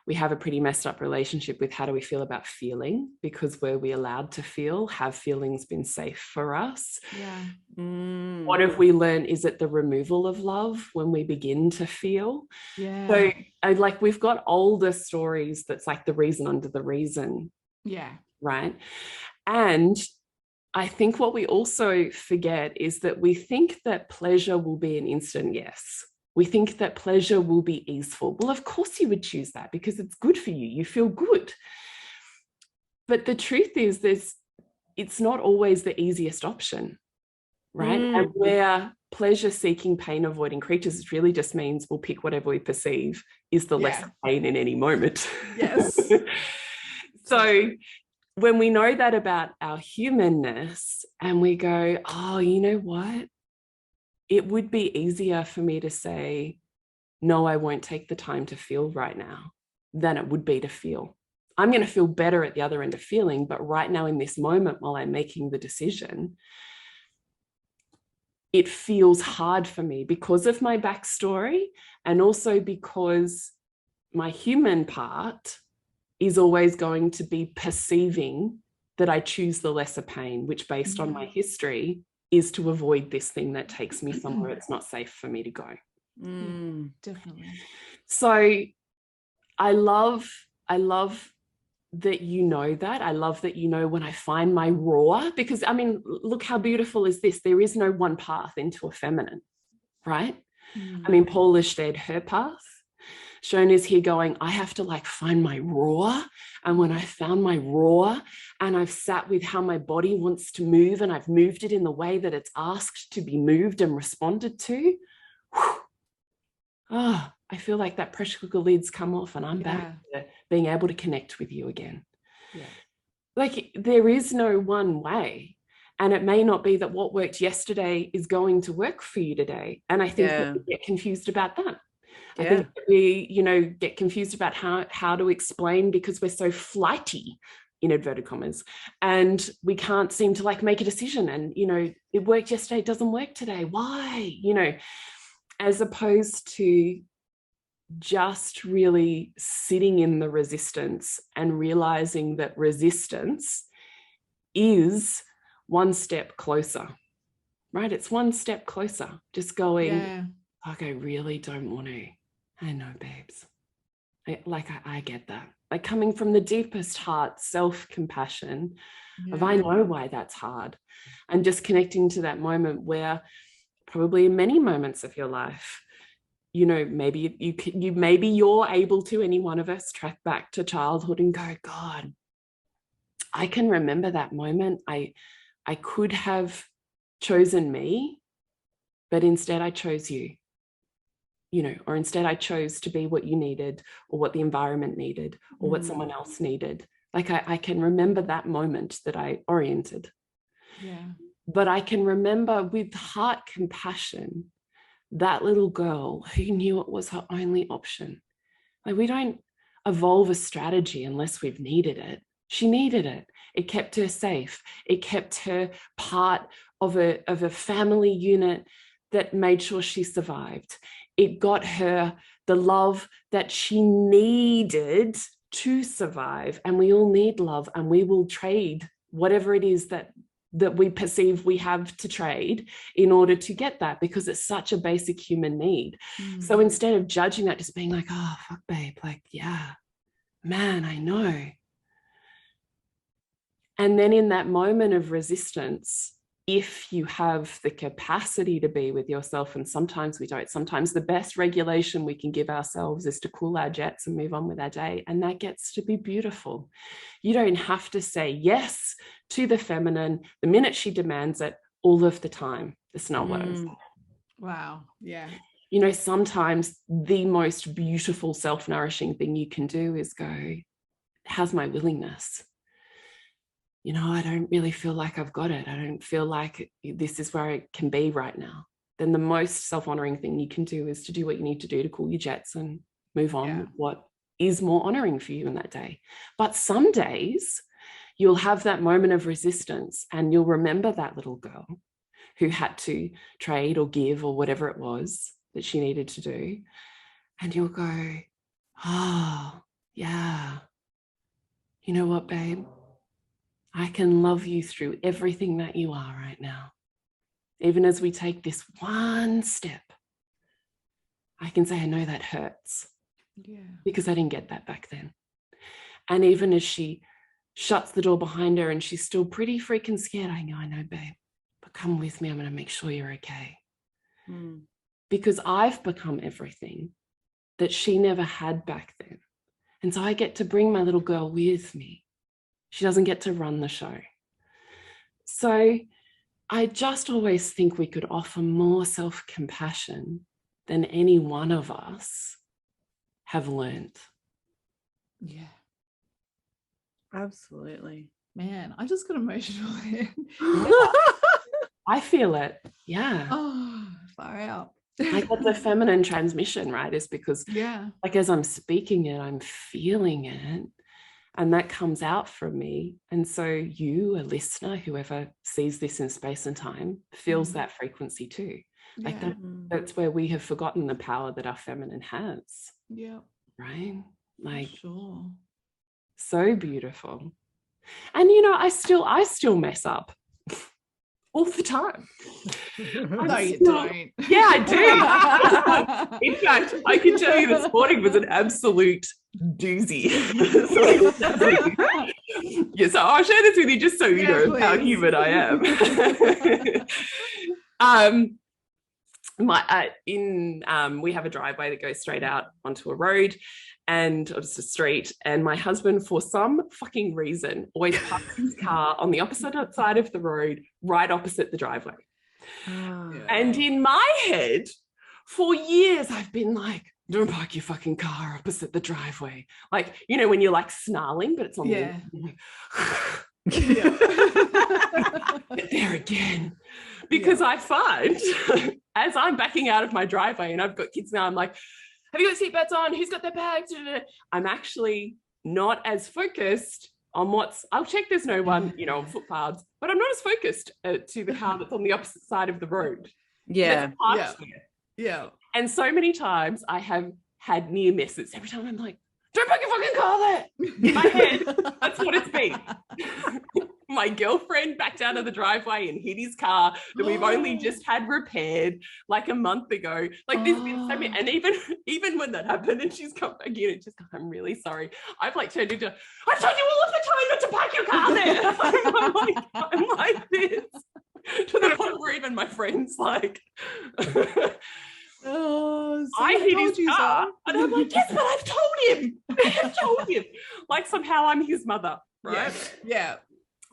We have a pretty messed up relationship with how do we feel about feeling, because were we allowed to feel? Have feelings been safe for us? Yeah. What have we learned? Is it the removal of love when we begin to feel? Yeah. So like we've got older stories that's like the reason under the reason. Yeah. Right. And I think what we also forget is that we think that pleasure will be an instant yes. We think that pleasure will be easeful. Well, of course you would choose that because it's good for you. You feel good. But the truth is it's not always the easiest option, right? And we're pleasure-seeking, pain-avoiding creatures. It really just means we'll pick whatever we perceive is the less pain in any moment. Yes. So when we know that about our humanness and we go, oh, you know what? It would be easier for me to say, no, I won't take the time to feel right now than it would be to feel. I'm going to feel better at the other end of feeling, but right now in this moment while I'm making the decision, it feels hard for me because of my backstory and also because my human part is always going to be perceiving that I choose the lesser pain, which based on my history is to avoid this thing that takes me somewhere it's not safe for me to go. Definitely. So I love that you know that. I love that you know when I find my raw, because I mean, look how beautiful is this? There is no one path into a feminine, right? I mean, Paul has shared her path. Shona's here going, I have to like find my raw. And when I found my raw and I've sat with how my body wants to move and I've moved it in the way that it's asked to be moved and responded to, I feel like that pressure cooker lid's come off and I'm back to being able to connect with you again. Yeah. Like there is no one way. And it may not be that what worked yesterday is going to work for you today. And I think that we get confused about that. I think we, you know, get confused about how to explain because we're so flighty, in inverted commas, and we can't seem to like make a decision. And, you know, it worked yesterday, it doesn't work today. Why? You know, as opposed to just really sitting in the resistance and realizing that resistance is one step closer, right? It's one step closer, just going, Like, I really don't want to. I know, babes. I get that. Like, coming from the deepest heart, self-compassion of, I know why that's hard. And just connecting to that moment where probably in many moments of your life, you know, maybe maybe you're able to, any one of us, track back to childhood and go, God, I can remember that moment. I could have chosen me, but instead I chose you, you know, or instead I chose to be what you needed, or what the environment needed, or what someone else needed. Like, I can remember that moment that I oriented. Yeah. But I can remember with heart compassion, that little girl who knew it was her only option. Like, we don't evolve a strategy unless we've needed it. She needed it. It kept her safe. It kept her part of a family unit that made sure she survived. It got her the love that she needed to survive. And we all need love, and we will trade whatever it is that we perceive we have to trade in order to get that, because it's such a basic human need. So instead of judging that, just being like, oh, fuck, babe, like, yeah, man, I know. And then in that moment of resistance, if you have the capacity to be with yourself, and sometimes we don't, sometimes the best regulation we can give ourselves is to cool our jets and move on with our day. And that gets to be beautiful. You don't have to say yes to the feminine the minute she demands it all of the time. That's not what I'm saying. Wow. Yeah. You know, sometimes the most beautiful self-nourishing thing you can do is go, how's my willingness? You know, I don't really feel like I've got it. I don't feel like this is where I can be right now. Then the most self-honoring thing you can do is to do what you need to do to cool your jets and move on with what is more honoring for you in that day. But some days you'll have that moment of resistance, and you'll remember that little girl who had to trade or give or whatever it was that she needed to do. And you'll go, oh, yeah. You know what, babe? I can love you through everything that you are right now. Even as we take this one step, I can say, I know that hurts. Yeah. Because I didn't get that back then. And even as she shuts the door behind her and she's still pretty freaking scared, I go, I know, babe, but come with me. I'm going to make sure you're okay. Because I've become everything that she never had back then. And so I get to bring my little girl with me. She doesn't get to run the show. So I just always think we could offer more self-compassion than any one of us have learned. Yeah. Absolutely. Man, I just got emotional. I feel it. Yeah. Oh, far out. I got the feminine transmission, right? Is because, like, as I'm speaking it, I'm feeling it. And that comes out from me. And so you, a listener, whoever sees this in space and time, feels that frequency too. Like that's where we have forgotten the power that our feminine has. Yeah. Right? Like, sure. So beautiful. And, you know, I still mess up all the time. No, you don't. Yeah, I do. In fact, I can tell you this morning was an absolute doozy. So I'll share this with you just so you know please. How human I am. We have a driveway that goes straight out onto a road or just a street, and my husband, for some fucking reason, always parks his car on the opposite side of the road, right opposite the driveway. And in my head, for years, I've been like, don't park your fucking car opposite the driveway. Like, you know, when you're like snarling, but it's on the But there again. Because I find, as I'm backing out of my driveway and I've got kids now, I'm like, have you got seatbelts on? Who's got their bags? I'm actually not as focused on I'll check there's no one, you know, on footpaths, but I'm not as focused to the car that's on the opposite side of the road. Yeah. And so many times I have had near misses. Every time I'm like, don't park your fucking car there. In my head, that's what it's been. my girlfriend backed out of the driveway and hit his car that we've only just had repaired like a month ago. Like there's been so many, and even when that happened and she's come back in and just gone, I'm really sorry. I've like turned into, I've told you all of the time not to park your car there. I'm like this. To the point where even my friends like, Oh, so I hit his car, so. and I'm like, yes, but I've told him. I've told him. Like somehow I'm his mother, right? Yeah.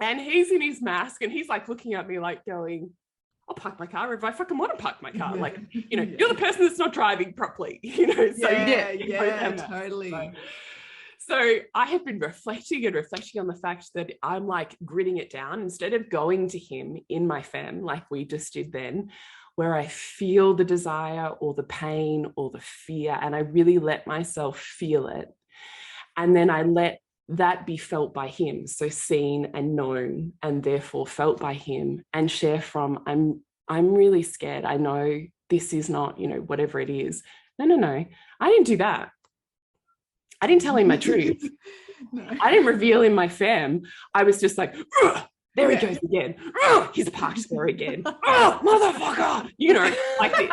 And he's in his mask, and he's like looking at me like going, I'll park my car if I fucking want to park my car. Like, you know, you're the person that's not driving properly, you know. So Totally. So I have been reflecting on the fact that I'm like gritting it down instead of going to him in my femme like we just did then, where I feel the desire or the pain or the fear, and I really let myself feel it. And then I let that be felt by him. So seen and known and therefore felt by him, and share from, I'm really scared. I know this is not, you know, whatever it is. No. I didn't do that. I didn't tell him my truth. No. I didn't reveal in my fam. I was just like, there he goes again. He's parked there again. Motherfucker. You know, like this.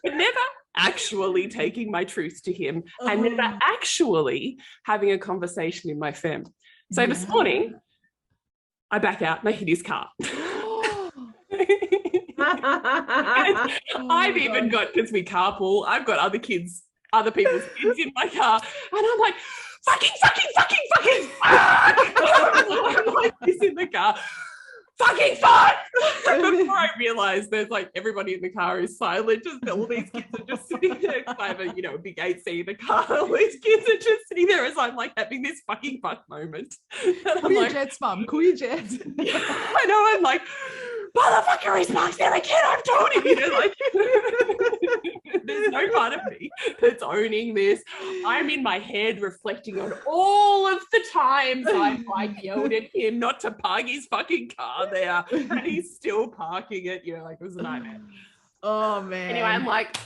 But never actually taking my truth to him and never actually having a conversation in my fam. So this morning, I back out and I hit his car. I've even got, because we carpool, I've got other people's kids in my car, and I'm like, fucking. I'm like this in the car. Fucking fuck! Before I realize there's like everybody in the car is silent, just all these kids are just sitting there. I have a, you know, a big 8C in the car. All these kids are just sitting there as I'm like having this fucking fuck moment. Call your jets, mum. Call your jets. I know. I'm like, motherfucker, he's parked there again. I've told him. You know, like there's no part of me that's owning this. I'm in my head reflecting on all of the times I've like yelled at him not to park his fucking car there, and he's still parking it. You know, like it was a nightmare. Oh man. Anyway, I'm like,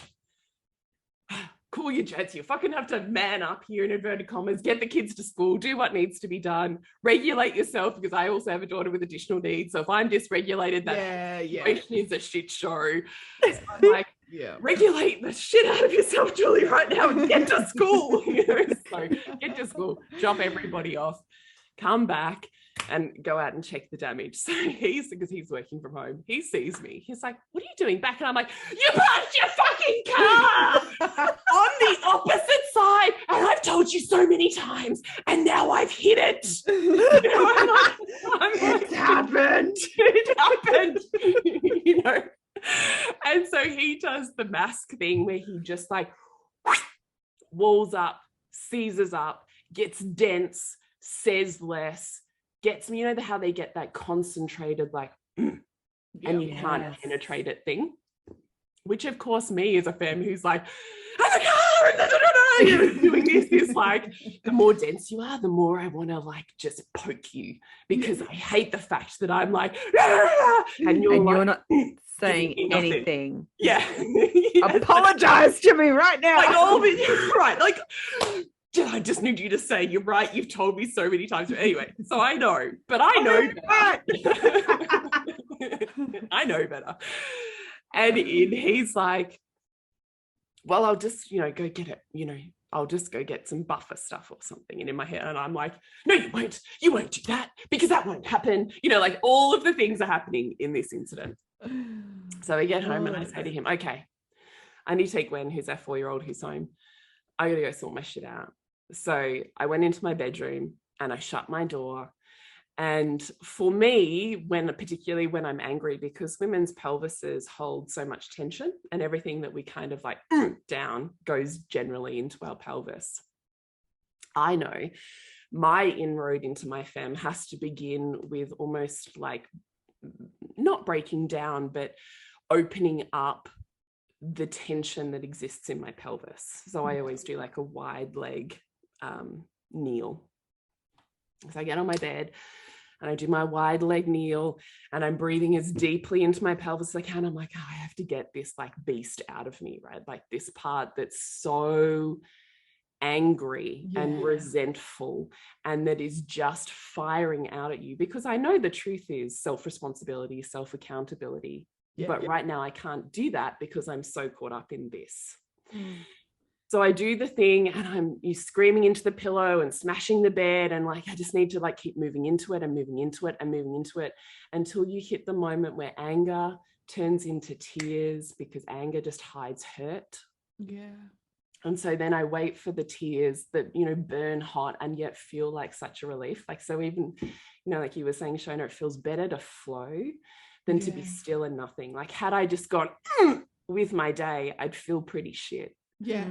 cool your jets. You fucking have to man up here in inverted commas, get the kids to school, do what needs to be done, regulate yourself, because I also have a daughter with additional needs. So if I'm dysregulated, that situation is a shit show. So I'm like, regulate the shit out of yourself, Julie, right now, and get to school. You know? So get to school, drop everybody off, come back and go out and check the damage. So because he's working from home, he sees me. He's like, what are you doing back? And I'm like, you parked your fucking car on the opposite side. And I've told you so many times. And now I've hit it. You know, it's happened. It happened. You know. And so he does the mask thing where he just like walls up, seizes up, gets dense, says less, gets me, you know, how they get that concentrated like and you can't penetrate it thing, which of course me as a femme who's like, doing this is like, the more dense you are, the more I want to like just poke you, because I hate the fact that I'm like, and you're not saying anything. Apologize to me right now. Like all of it, right? Like, I just need you to say, you're right. You've told me so many times. Anyway, so I know, but I know better. I know better. And he's like, well, I'll just, you know, go get it. You know, I'll just go get some buffer stuff or something. And in my head, and I'm like, no, you won't. You won't do that, because that won't happen. You know, like all of the things are happening in this incident. So I get home and I say to him, okay, I need to take Gwen, who's our 4-year-old who's home. I got to go sort my shit out. So I went into my bedroom and I shut my door. And for me, particularly when I'm angry, because women's pelvises hold so much tension, and everything that we kind of like down goes generally into our pelvis. I know my inroad into my femme has to begin with almost like not breaking down, but opening up the tension that exists in my pelvis. So I always do like a wide leg kneel. So I get on my bed and I do my wide leg kneel, and I'm breathing as deeply into my pelvis as I can. I'm like, oh, I have to get this like beast out of me, right? Like this part that's so angry and Yeah. resentful, and that is just firing out at you, because I know the truth is self-responsibility, self-accountability. Yeah. But right now I can't do that because I'm so caught up in this. Mm. So I do the thing, and you screaming into the pillow and smashing the bed, and like, I just need to like keep moving into it and moving into it and moving into it until you hit the moment where anger turns into tears, because anger just hides hurt. Yeah. And so then I wait for the tears that, you know, burn hot and yet feel like such a relief. Like, so even, you know, like you were saying, Shona, it feels better to flow than to be Yeah. still and nothing. Like, had I just gone with my day, I'd feel pretty shit. Yeah.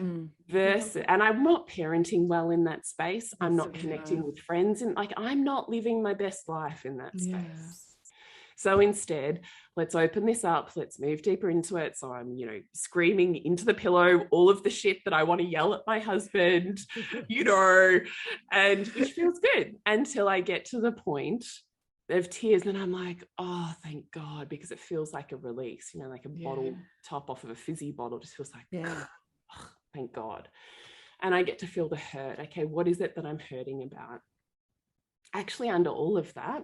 Versus, and I'm not parenting well in that space. I'm not That's- connecting with friends, and like, I'm not living my best life in that space. Yeah. So instead, let's open this up. Let's move deeper into it. So I'm, you know, screaming into the pillow all of the shit that I want to yell at my husband, you know, and which feels good until I get to the point of tears. And I'm like, oh, thank God, because it feels like a release, you know, like a bottle top off of a fizzy bottle just feels like, oh, thank God. And I get to feel the hurt. Okay, what is it that I'm hurting about? Actually, under all of that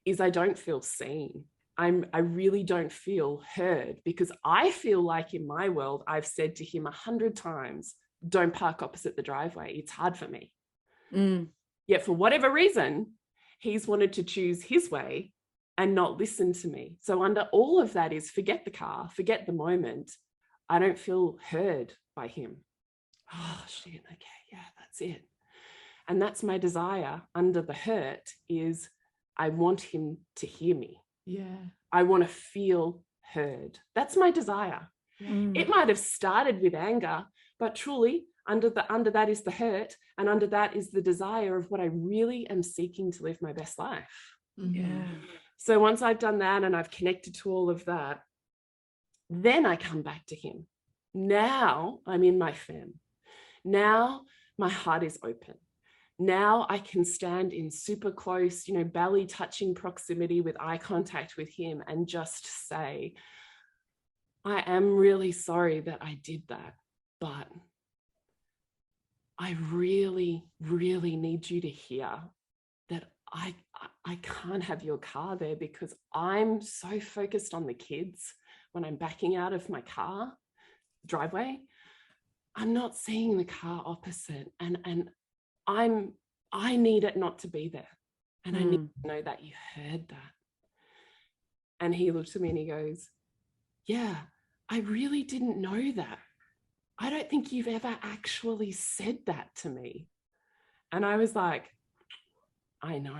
is I don't feel seen. I really don't feel heard, because I feel like in my world, I've said to him 100 times, don't park opposite the driveway. It's hard for me. Yet for whatever reason, he's wanted to choose his way and not listen to me. So under all of that is forget the car, forget the moment. I don't feel heard by him. Oh, shit. Okay. Yeah, that's it. And that's my desire under the hurt is I want him to hear me. Yeah. I want to feel heard. That's my desire. It might have started with anger, but truly under that is the hurt, and under that is the desire of what I really am seeking to live my best life. So once I've done that and I've connected to all of that, then I come back to him. Now I'm in my fem. Now my heart is open. Now I can stand in super close, you know, belly touching proximity with eye contact with him and just say, I am really sorry that I did that, but I really, really need you to hear that I can't have your car there, because I'm so focused on the kids when I'm backing out of my car driveway. I'm not seeing the car opposite, and I need it not to be there. And I need to know that you heard that. And he looked at me and he goes, yeah, I really didn't know that. I don't think you've ever actually said that to me. And I was like, I know.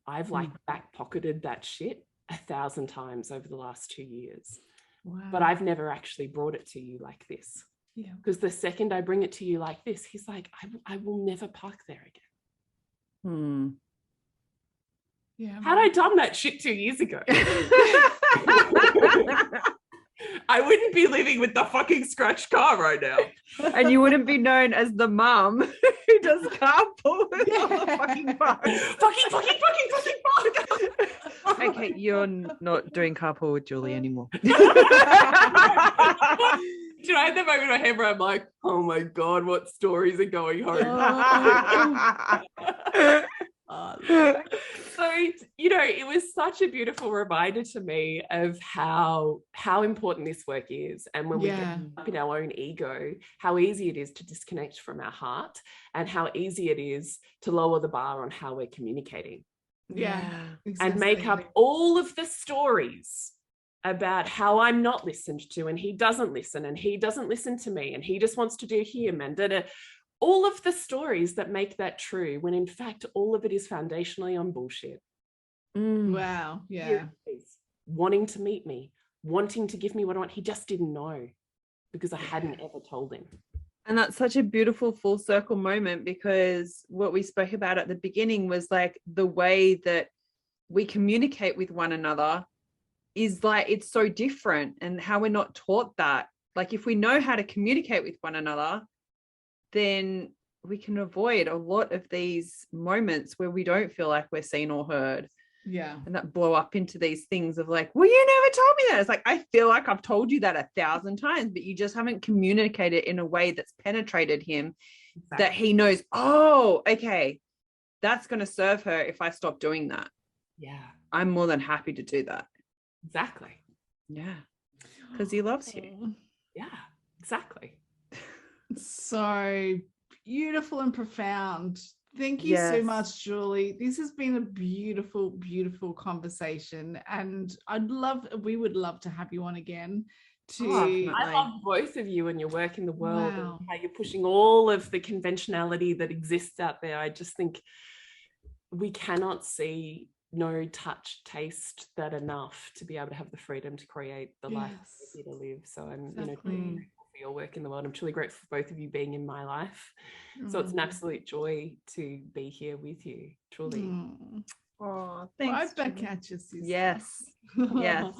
I've like back pocketed that shit 1,000 times over the last 2 years. Wow. But I've never actually brought it to you like this. Yeah. Because the second I bring it to you like this, he's like, I will never park there again. Yeah. Had I done that shit 2 years ago, I wouldn't be living with the fucking scratch car right now. And you wouldn't be known as the mum who does carpool with all the fucking park. fucking fuck. Okay, you're not doing carpool with Julie anymore. Do you know, I had that moment in my head where I'm like, oh my God, what stories are going home? So, you know, it was such a beautiful reminder to me of how important this work is. And when we get up in our own ego, how easy it is to disconnect from our heart, and how easy it is to lower the bar on how we're communicating. And make up all of the stories about how I'm not listened to, and he doesn't listen, and he doesn't listen to me, and he just wants to do him, and all of the stories that make that true, when in fact all of it is foundationally on bullshit. Wow. Yeah. Wanting to meet me, wanting to give me what I want. He just didn't know, because I hadn't ever told him. And that's such a beautiful full circle moment, because what we spoke about at the beginning was like the way that we communicate with one another is like, it's so different, and how we're not taught that. Like, if we know how to communicate with one another, then we can avoid a lot of these moments where we don't feel like we're seen or heard. Yeah. And that blow up into these things of like, well, you never told me that. It's like, I feel like I've told you that 1,000 times, but you just haven't communicated in a way that's penetrated him that he knows, oh, okay, that's going to serve her if I stop doing that. Yeah, I'm more than happy to do that. exactly. Yeah, because he loves you. Yeah, exactly. So beautiful and profound. Thank you so Yes. much, Julie. This has been a beautiful, beautiful conversation, and we would love to have you on again. I love both of you and your work in the world Wow. and how you're pushing all of the conventionality that exists out there. I just think we cannot see, know, touch, taste that enough to be able to have the freedom to create the life we're here to live. So I'm, truly grateful for your work in the world. I'm truly grateful for both of you being in my life. So it's an absolute joy to be here with you, truly. Oh, thanks. Right back at you, sister. Yes. Yes.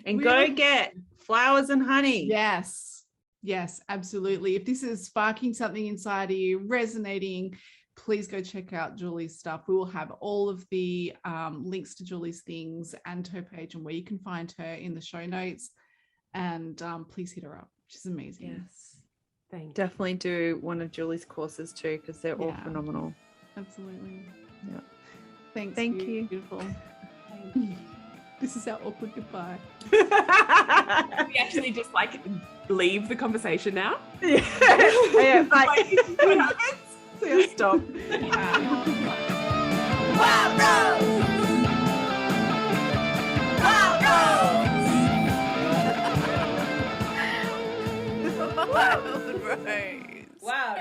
And We go have- get flowers and honey. Yes, absolutely. If this is sparking something inside of you, resonating, please go check out Julie's stuff. We will have all of the links to Julie's things and her page and where you can find her in the show notes. And please hit her up. She's amazing. Yes. Thank you. Definitely do one of Julie's courses too, because they're all Yeah. phenomenal. Absolutely. Yeah. Thanks. Thank you. Beautiful. This is our awkward goodbye. We actually just leave the conversation now. Yeah, like, so you stop. Wild Rose! Wild Rose! Wild Rose. Wow.